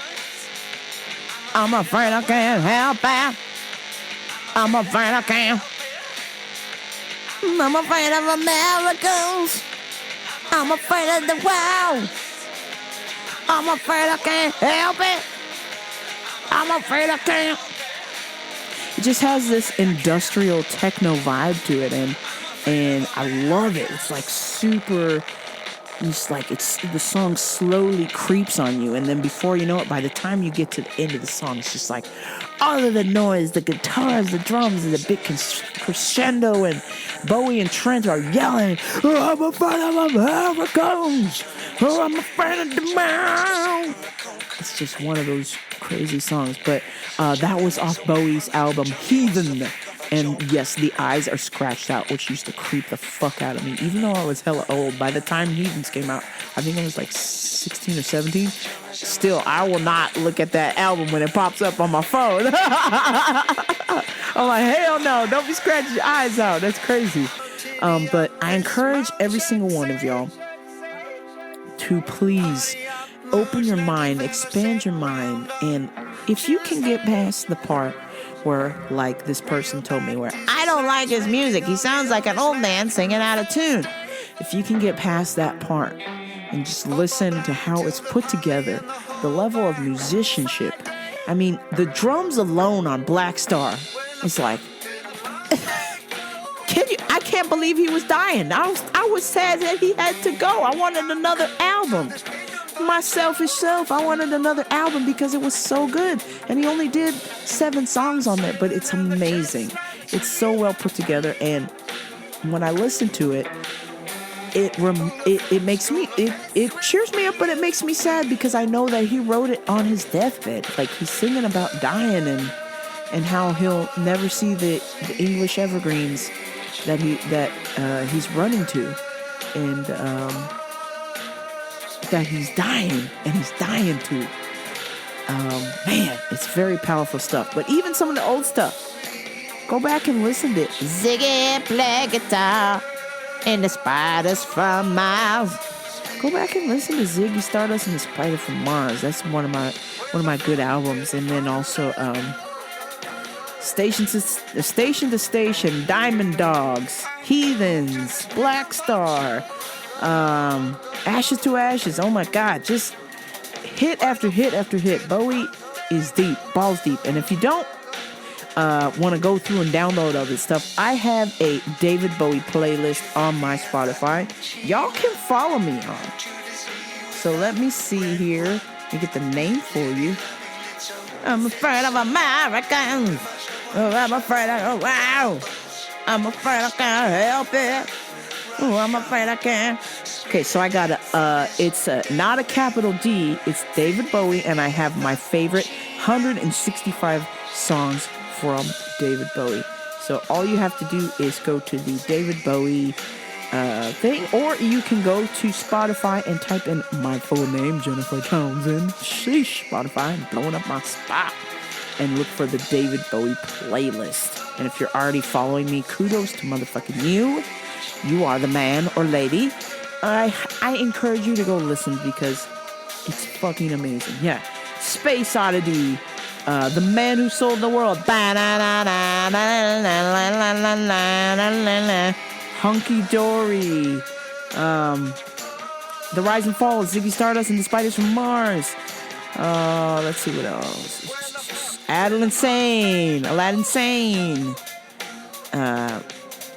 I'm afraid I can't help it. I'm afraid I can't. I'm afraid of Americans. I'm afraid of the wild. I'm afraid I can't help it. I'm afraid I can't. It just has this industrial techno vibe to it, and I love it. It's like super. It's like the song slowly creeps on you, and then before you know it, by the time you get to the end of the song, it's just like all of the noise, the guitars, the drums, and the big crescendo, and Bowie and Trent are yelling, "Oh, I'm afraid of Americans! Oh, I'm afraid of the mound!" It's just one of those crazy songs, but that was off Bowie's album Heathen. And yes, the eyes are scratched out, which used to creep the fuck out of me. Even though I was hella old, by the time Heathens came out, I think I was like 16 or 17. Still, I will not look at that album when it pops up on my phone. I'm like, hell no, don't be scratching your eyes out. That's crazy. But I encourage every single one of y'all to please open your mind, expand your mind, and if you can get past the part where, like this person told me, where I don't like his music, he sounds like an old man singing out of tune. If you can get past that part and just listen to how it's put together, the level of musicianship. I mean, the drums alone on Black Star, it's like, I can't believe he was dying. I was sad that he had to go. I wanted another album. My selfish self, I wanted another album because it was so good, and he only did 7 songs on there, but it's amazing. It's so well put together, and when I listen to it, it makes me, it cheers me up, but it makes me sad because I know that he wrote it on his deathbed. Like, he's singing about dying and how he'll never see the English evergreens that he's running to, and that he's dying, and he's dying to. Man, it's very powerful stuff. But even some of the old stuff, go back and listen to it. Ziggy play guitar and the spiders from Mars. Go back and listen to Ziggy Stardust and the Spider from Mars. That's one of my good albums. And then also Station to Station, Diamond Dogs, Heathens, Black Star, Ashes to Ashes. Oh my God, just hit after hit after hit. Bowie is deep, balls deep. And if you don't want to go through and download all this stuff, I have a David Bowie playlist on my Spotify. Y'all can follow me on. So let me see here. Let me get the name for you. I'm afraid of Americans. Oh, I'm afraid of, wow. I'm afraid I can't help it. Oh, I'm afraid I can't. Okay, so I got it's not a capital D, it's David Bowie, and I have my favorite 165 songs from David Bowie. So all you have to do is go to the David Bowie thing, or you can go to Spotify and type in my full name, Jennifer Townsend. Sheesh, Spotify, I'm blowing up my spot. And look for the David Bowie playlist. And if you're already following me, kudos to motherfucking you. You are the man or lady. I encourage you to go listen because it's fucking amazing. Yeah. Space Oddity. The Man Who Sold the World. Hunky Dory. The Rise and Fall of Ziggy Stardust and the Spiders from Mars. Let's see what else. Aladdin Sane.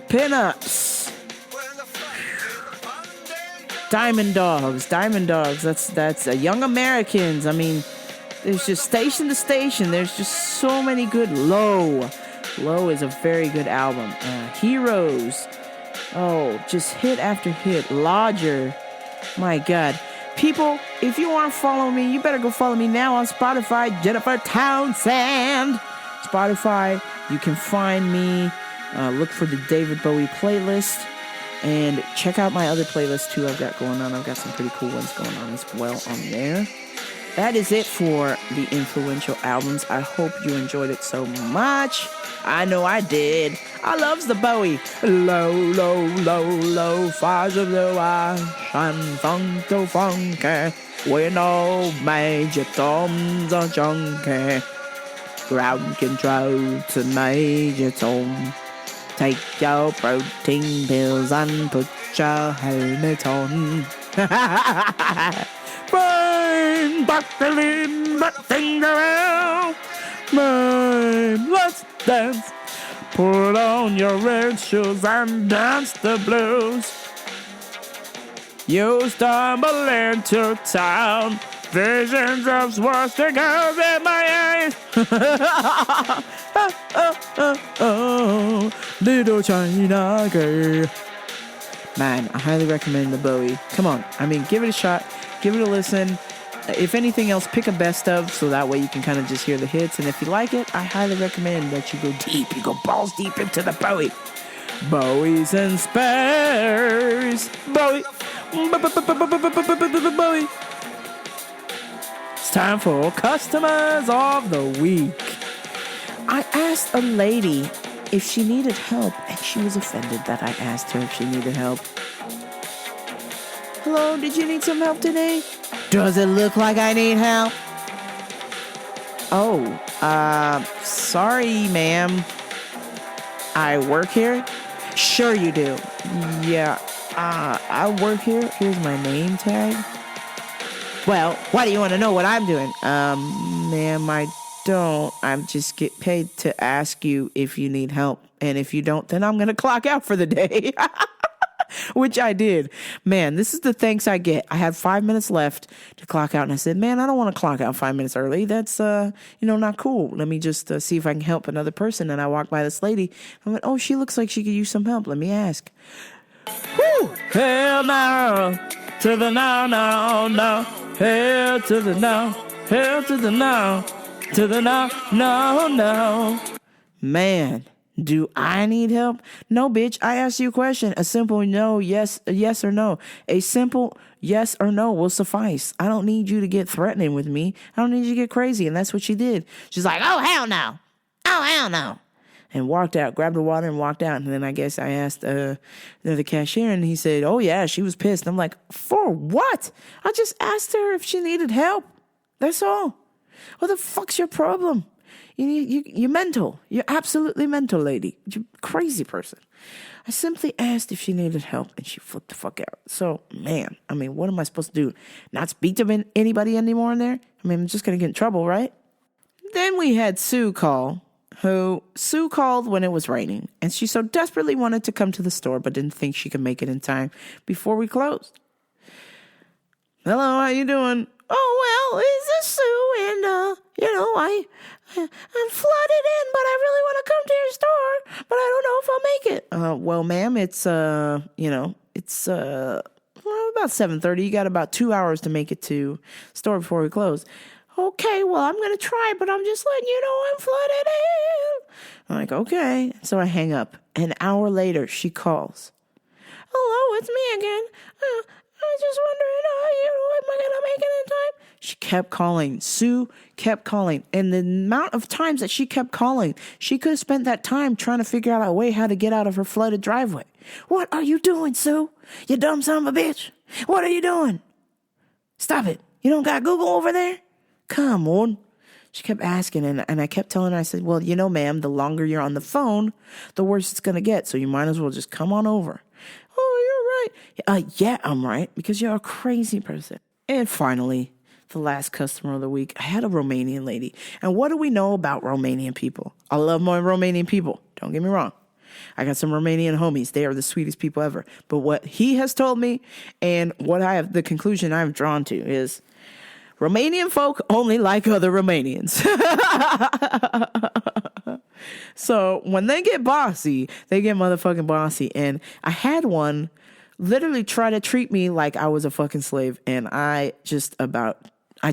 Pinups. Diamond Dogs. That's Young Americans. I mean, there's just Station to Station. There's just so many good. Low is a very good album. Heroes. Oh, just hit after hit. Lodger. My God. People, if you want to follow me, you better go follow me now on Spotify, Jennifer Townsend. Spotify, you can find me. Look for the David Bowie playlist. And check out my other playlists, too, I've got going on. I've got some pretty cool ones going on as well on there. that is it for the influential albums. I hope you enjoyed it so much. I know I did. I loves the Bowie. Low, low, low, low, fires of the wash and funko funky. When all major toms are junky. Ground control to Major Tom. Take your protein pills and put your helmet on. Bang, buckling, that thing around. Man, let's dance. Put on your red shoes and dance the blues. You stumble into town. Visions of swastikas in my eyes. Little China girl. Man, I highly recommend the Bowie. Come on. I mean, give it a shot. Give it a listen. If anything else, pick a best of so that way you can kind of just hear the hits. And if you like it, I highly recommend that you go deep. You go balls deep into the Bowie. Bowies and spares. Bowie. Bowie. It's time for Customers of the Week. I asked a lady if she needed help, and she was offended that I asked her if she needed help. Hello, did you need some help today? Does it look like I need help? Oh, sorry, ma'am. I work here? Sure you do. Yeah, I work here. Here's my name tag. Well, why do you want to know what I'm doing? Ma'am, I don't. I just get paid to ask you if you need help. And if you don't, then I'm going to clock out for the day. Which I did. Man, this is the thanks I get. I had 5 minutes left to clock out. And I said, man, I don't want to clock out 5 minutes early. That's, not cool. Let me just see if I can help another person. And I walked by this lady. I went, oh, she looks like she could use some help. Let me ask. Woo! Hell no. To the no, no, no. Hell to the no. Hell to the no. To the no, no, no. Man, do I need help? No, bitch. I asked you a question. A simple no, yes or no. A simple yes or no will suffice. I don't need you to get threatening with me. I don't need you to get crazy. And that's what she did. She's like, oh, hell no. Oh, hell no. And walked out, grabbed the water and walked out. And then I guess I asked the cashier, and he said, oh, yeah, she was pissed. I'm like, for what? I just asked her if she needed help. That's all. What the fuck's your problem? You're mental. You're absolutely mental, lady. You're a crazy person. I simply asked if she needed help, and she flipped the fuck out. So, man, I mean, what am I supposed to do? Not speak to anybody anymore in there? I mean, I'm just going to get in trouble, right? Then we had Sue call. Sue called when it was raining, and she so desperately wanted to come to the store, but didn't think she could make it in time before we closed. Hello, how you doing? Oh, well, is this Sue? And, I'm flooded in, but I really want to come to your store, but I don't know if I'll make it. Well, ma'am, it's about 7:30. You got about 2 hours to make it to store before we close. Okay, well, I'm going to try, but I'm just letting you know I'm flooded in. I'm like, okay. So I hang up. An hour later, she calls. Hello, it's me again. I was just wondering, am I going to make it in time? She kept calling. Sue kept calling. And the amount of times that she kept calling, she could have spent that time trying to figure out a way how to get out of her flooded driveway. What are you doing, Sue? You dumb son of a bitch. What are you doing? Stop it. You don't got Google over there? Come on. She kept asking, and I kept telling her, I said, well, ma'am, the longer you're on the phone, the worse it's going to get. So you might as well just come on over. Oh, you're right. Yeah, I'm right, because you're a crazy person. And finally, the last customer of the week, I had a Romanian lady. And what do we know about Romanian people? I love my Romanian people. Don't get me wrong. I got some Romanian homies. They are the sweetest people ever. But what he has told me, and the conclusion I've drawn to is, Romanian folk only like other Romanians. So when they get bossy, they get motherfucking bossy. And I had one literally try to treat me like I was a fucking slave. And I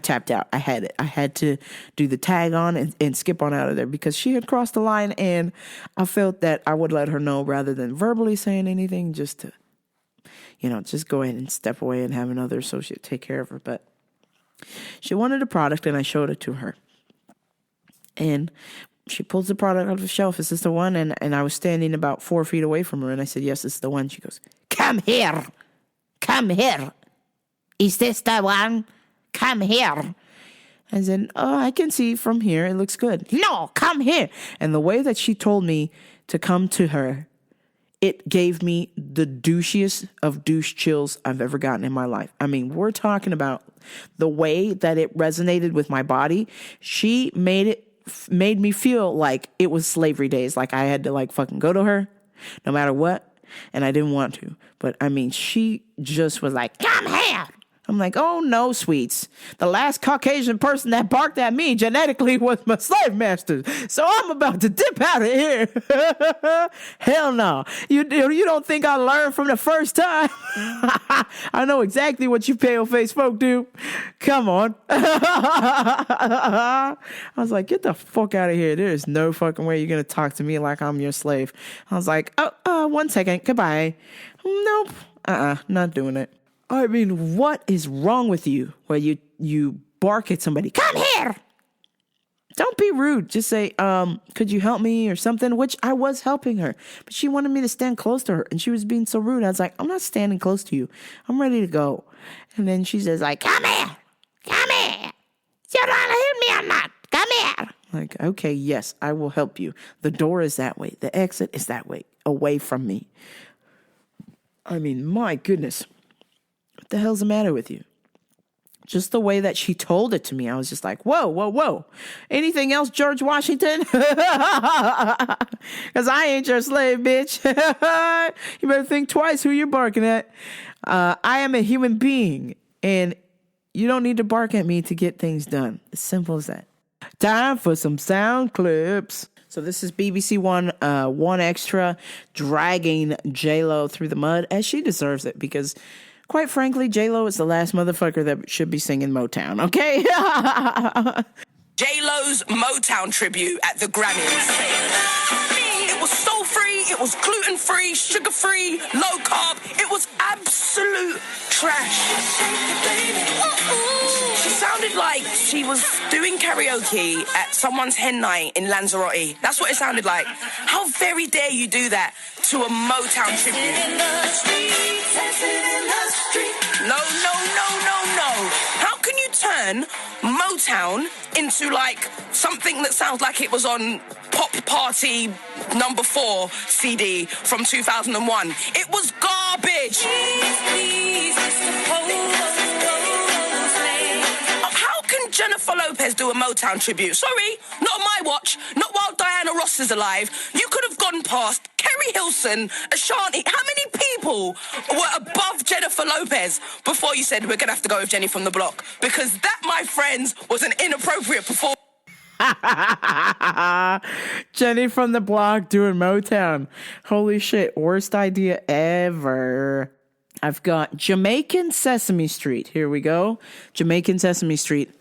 tapped out. I had it. I had to do the tag on and skip on out of there because she had crossed the line. And I felt that I would let her know rather than verbally saying anything, just to, just go ahead and step away and have another associate take care of her. But She wanted a product, and I showed it to her. And she pulls the product off the shelf. Is this the one? And I was standing about 4 feet away from her, and I said, yes, this is the one. She goes, come here. Come here. Is this the one? Come here. I said, oh, I can see from here. It looks good. No, come here. And the way that she told me to come to her, it gave me the douchiest of douche chills I've ever gotten in my life. I mean, we're talking about the way that it resonated with my body. She made me feel like it was slavery days. Like I had to like fucking go to her no matter what. And I didn't want to. But I mean, she just was like, come here. I'm like, oh no, sweets. The last Caucasian person that barked at me genetically was my slave master. So I'm about to dip out of here. Hell no. You don't think I learned from the first time? I know exactly what you pale-faced folk do. Come on. I was like, get the fuck out of here. There is no fucking way you're going to talk to me like I'm your slave. I was like, 1 second. Goodbye. Nope. Not doing it. I mean, what is wrong with you where you bark at somebody? Come here! Don't be rude. Just say, could you help me or something? Which I was helping her. But she wanted me to stand close to her. And she was being so rude. I was like, I'm not standing close to you. I'm ready to go. And then she says, like, come here! Come here! You don't help me or not? Come here! Like, okay, yes, I will help you. The door is that way. The exit is that way. Away from me. I mean, my goodness. What the hell's the matter with you? Just the way that she told it to me, I was just like, whoa, whoa, whoa. Anything else, George Washington? Because I ain't your slave, bitch. You better think twice who you're barking at. I am a human being, and you don't need to bark at me to get things done. As simple as that. Time for some sound clips. So this is BBC One, One Extra, dragging J-Lo through the mud, as she deserves it, because quite frankly, J-Lo is the last motherfucker that should be singing Motown, okay? J-Lo's Motown tribute at the Grammys. It was soul-free, it was gluten-free, sugar-free, low-carb. It was absolute trash. She sounded like she was doing karaoke at someone's hen night in Lanzarote. That's what it sounded like. How very dare you do that to a Motown tribute? No. How can you turn Motown into like something that sounds like it was on Pop Party number 4 CD from 2001? It was garbage. How can Jennifer Lopez do a Motown tribute? Sorry, not on my watch. Not while Diana Ross is alive. You could have gone past Kerry Hilson, Ashanti. How many people were above Jennifer Lopez before you said we're going to have to go with Jenny from the Block? Because that, my friends, was an inappropriate performance. Jenny from the Block doing Motown. Holy shit, worst idea ever. I've got Jamaican Sesame Street. Here we go. Jamaican Sesame Street.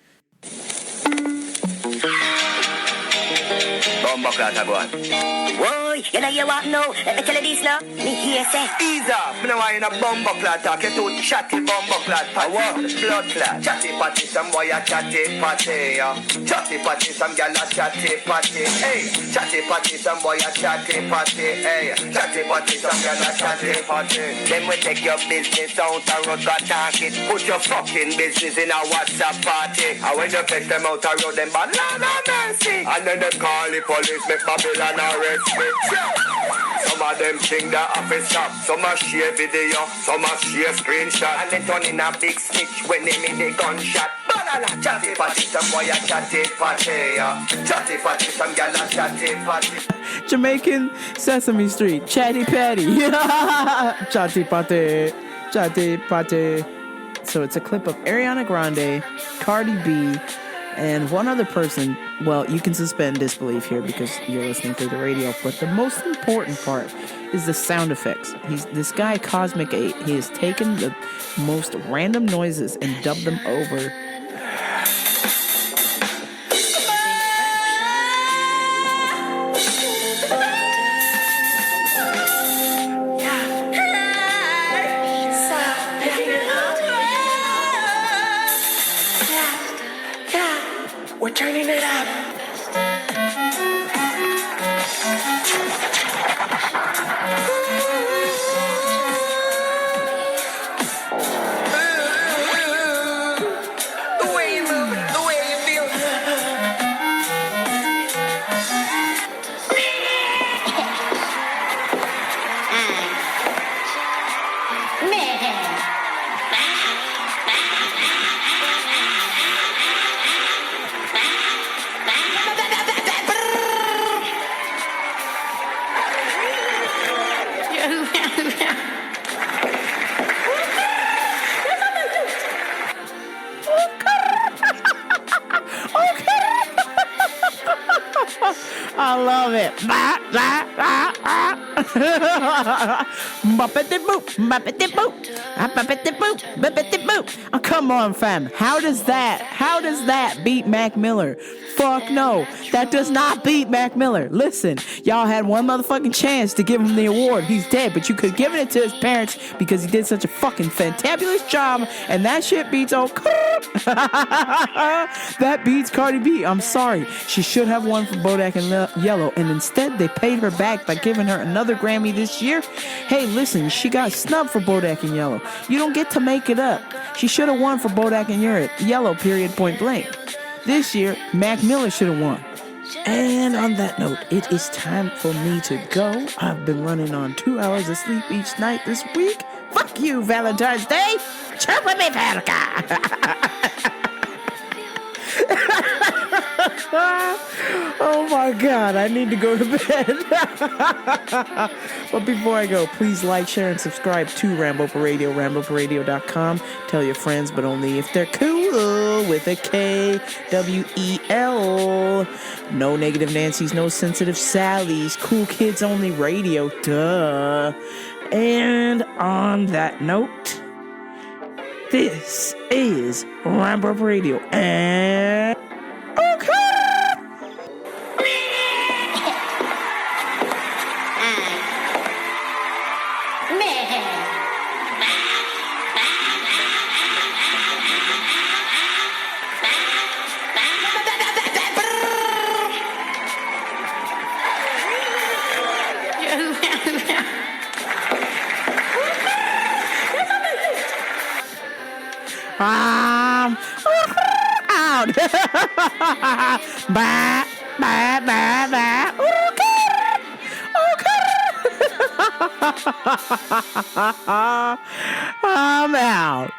Whoa, you know you want no? Let me tell you this now. Me here say. Ease up. Me no want in a bumbo clot talk. You too chatty bumbo clot. Power. Blood clot. Chatty patty. Some boy a chatty patty. Chatty patty. Some gal a chatty patty. Hey. Chatty patty. Some boy a chatty patty. Hey. Chatty patty. Some gal a chatty patty. Then we take your business out and road got talk it. Put your fucking business in a WhatsApp party. And when you take them out and road them bad, Lord have mercy. And then they call the police. Make Babylon arrest me. Some of them think the office stop. Some a share video, some a share screenshot. And they turn in a big snitch when they make the gunshot. Banana chatty patty, some boy a chatty patty. Chatty patty, some gal a chatty patty. Jamaican Sesame Street, Chatty Patty. Chatty Patty, Chatty Patty. So it's a clip of Ariana Grande, Cardi B, and one other person. Well, you can suspend disbelief here because you're listening to the radio, but the most important part is the sound effects. This guy, Cosmic 8, he has taken the most random noises and dubbed them over. Turn it up. The way you move, the way you feel. I love it. Boop-a-de-boop, boop-a-de-boop, boop-a-de-boop, boop-a-de-boop. Oh, come on, fam. How does that beat Mac Miller? Fuck no. That does not beat Mac Miller. Listen, y'all had one motherfucking chance to give him the award. He's dead, but you could have given it to his parents because he did such a fucking fantabulous job, and that shit beats that beats Cardi B. I'm sorry. She should have won for Bodak and Yellow, and instead they paid her back by giving her another Grammy this year. Hey, listen, she got snubbed for Bodak and Yellow. You don't get to make it up. She should have won for Bodak and Yellow, period, point blank. This year, Mac Miller should have won. And on that note, it is time for me to go. I've been running on 2 hours of sleep each night this week. Fuck you, Valentine's Day. Chirp with me, Valka. Oh my God, I need to go to bed. But before I go, please like, share, and subscribe to Rambo for Radio, RamboForRadio.com. Tell your friends, but only if they're cool, with a KWEL. No negative Nancy's, no sensitive Sally's. Cool kids only radio, duh. And on that note, this is Rambo for Radio, and out. Bye, bye, bye, bye. Okay. I'm out.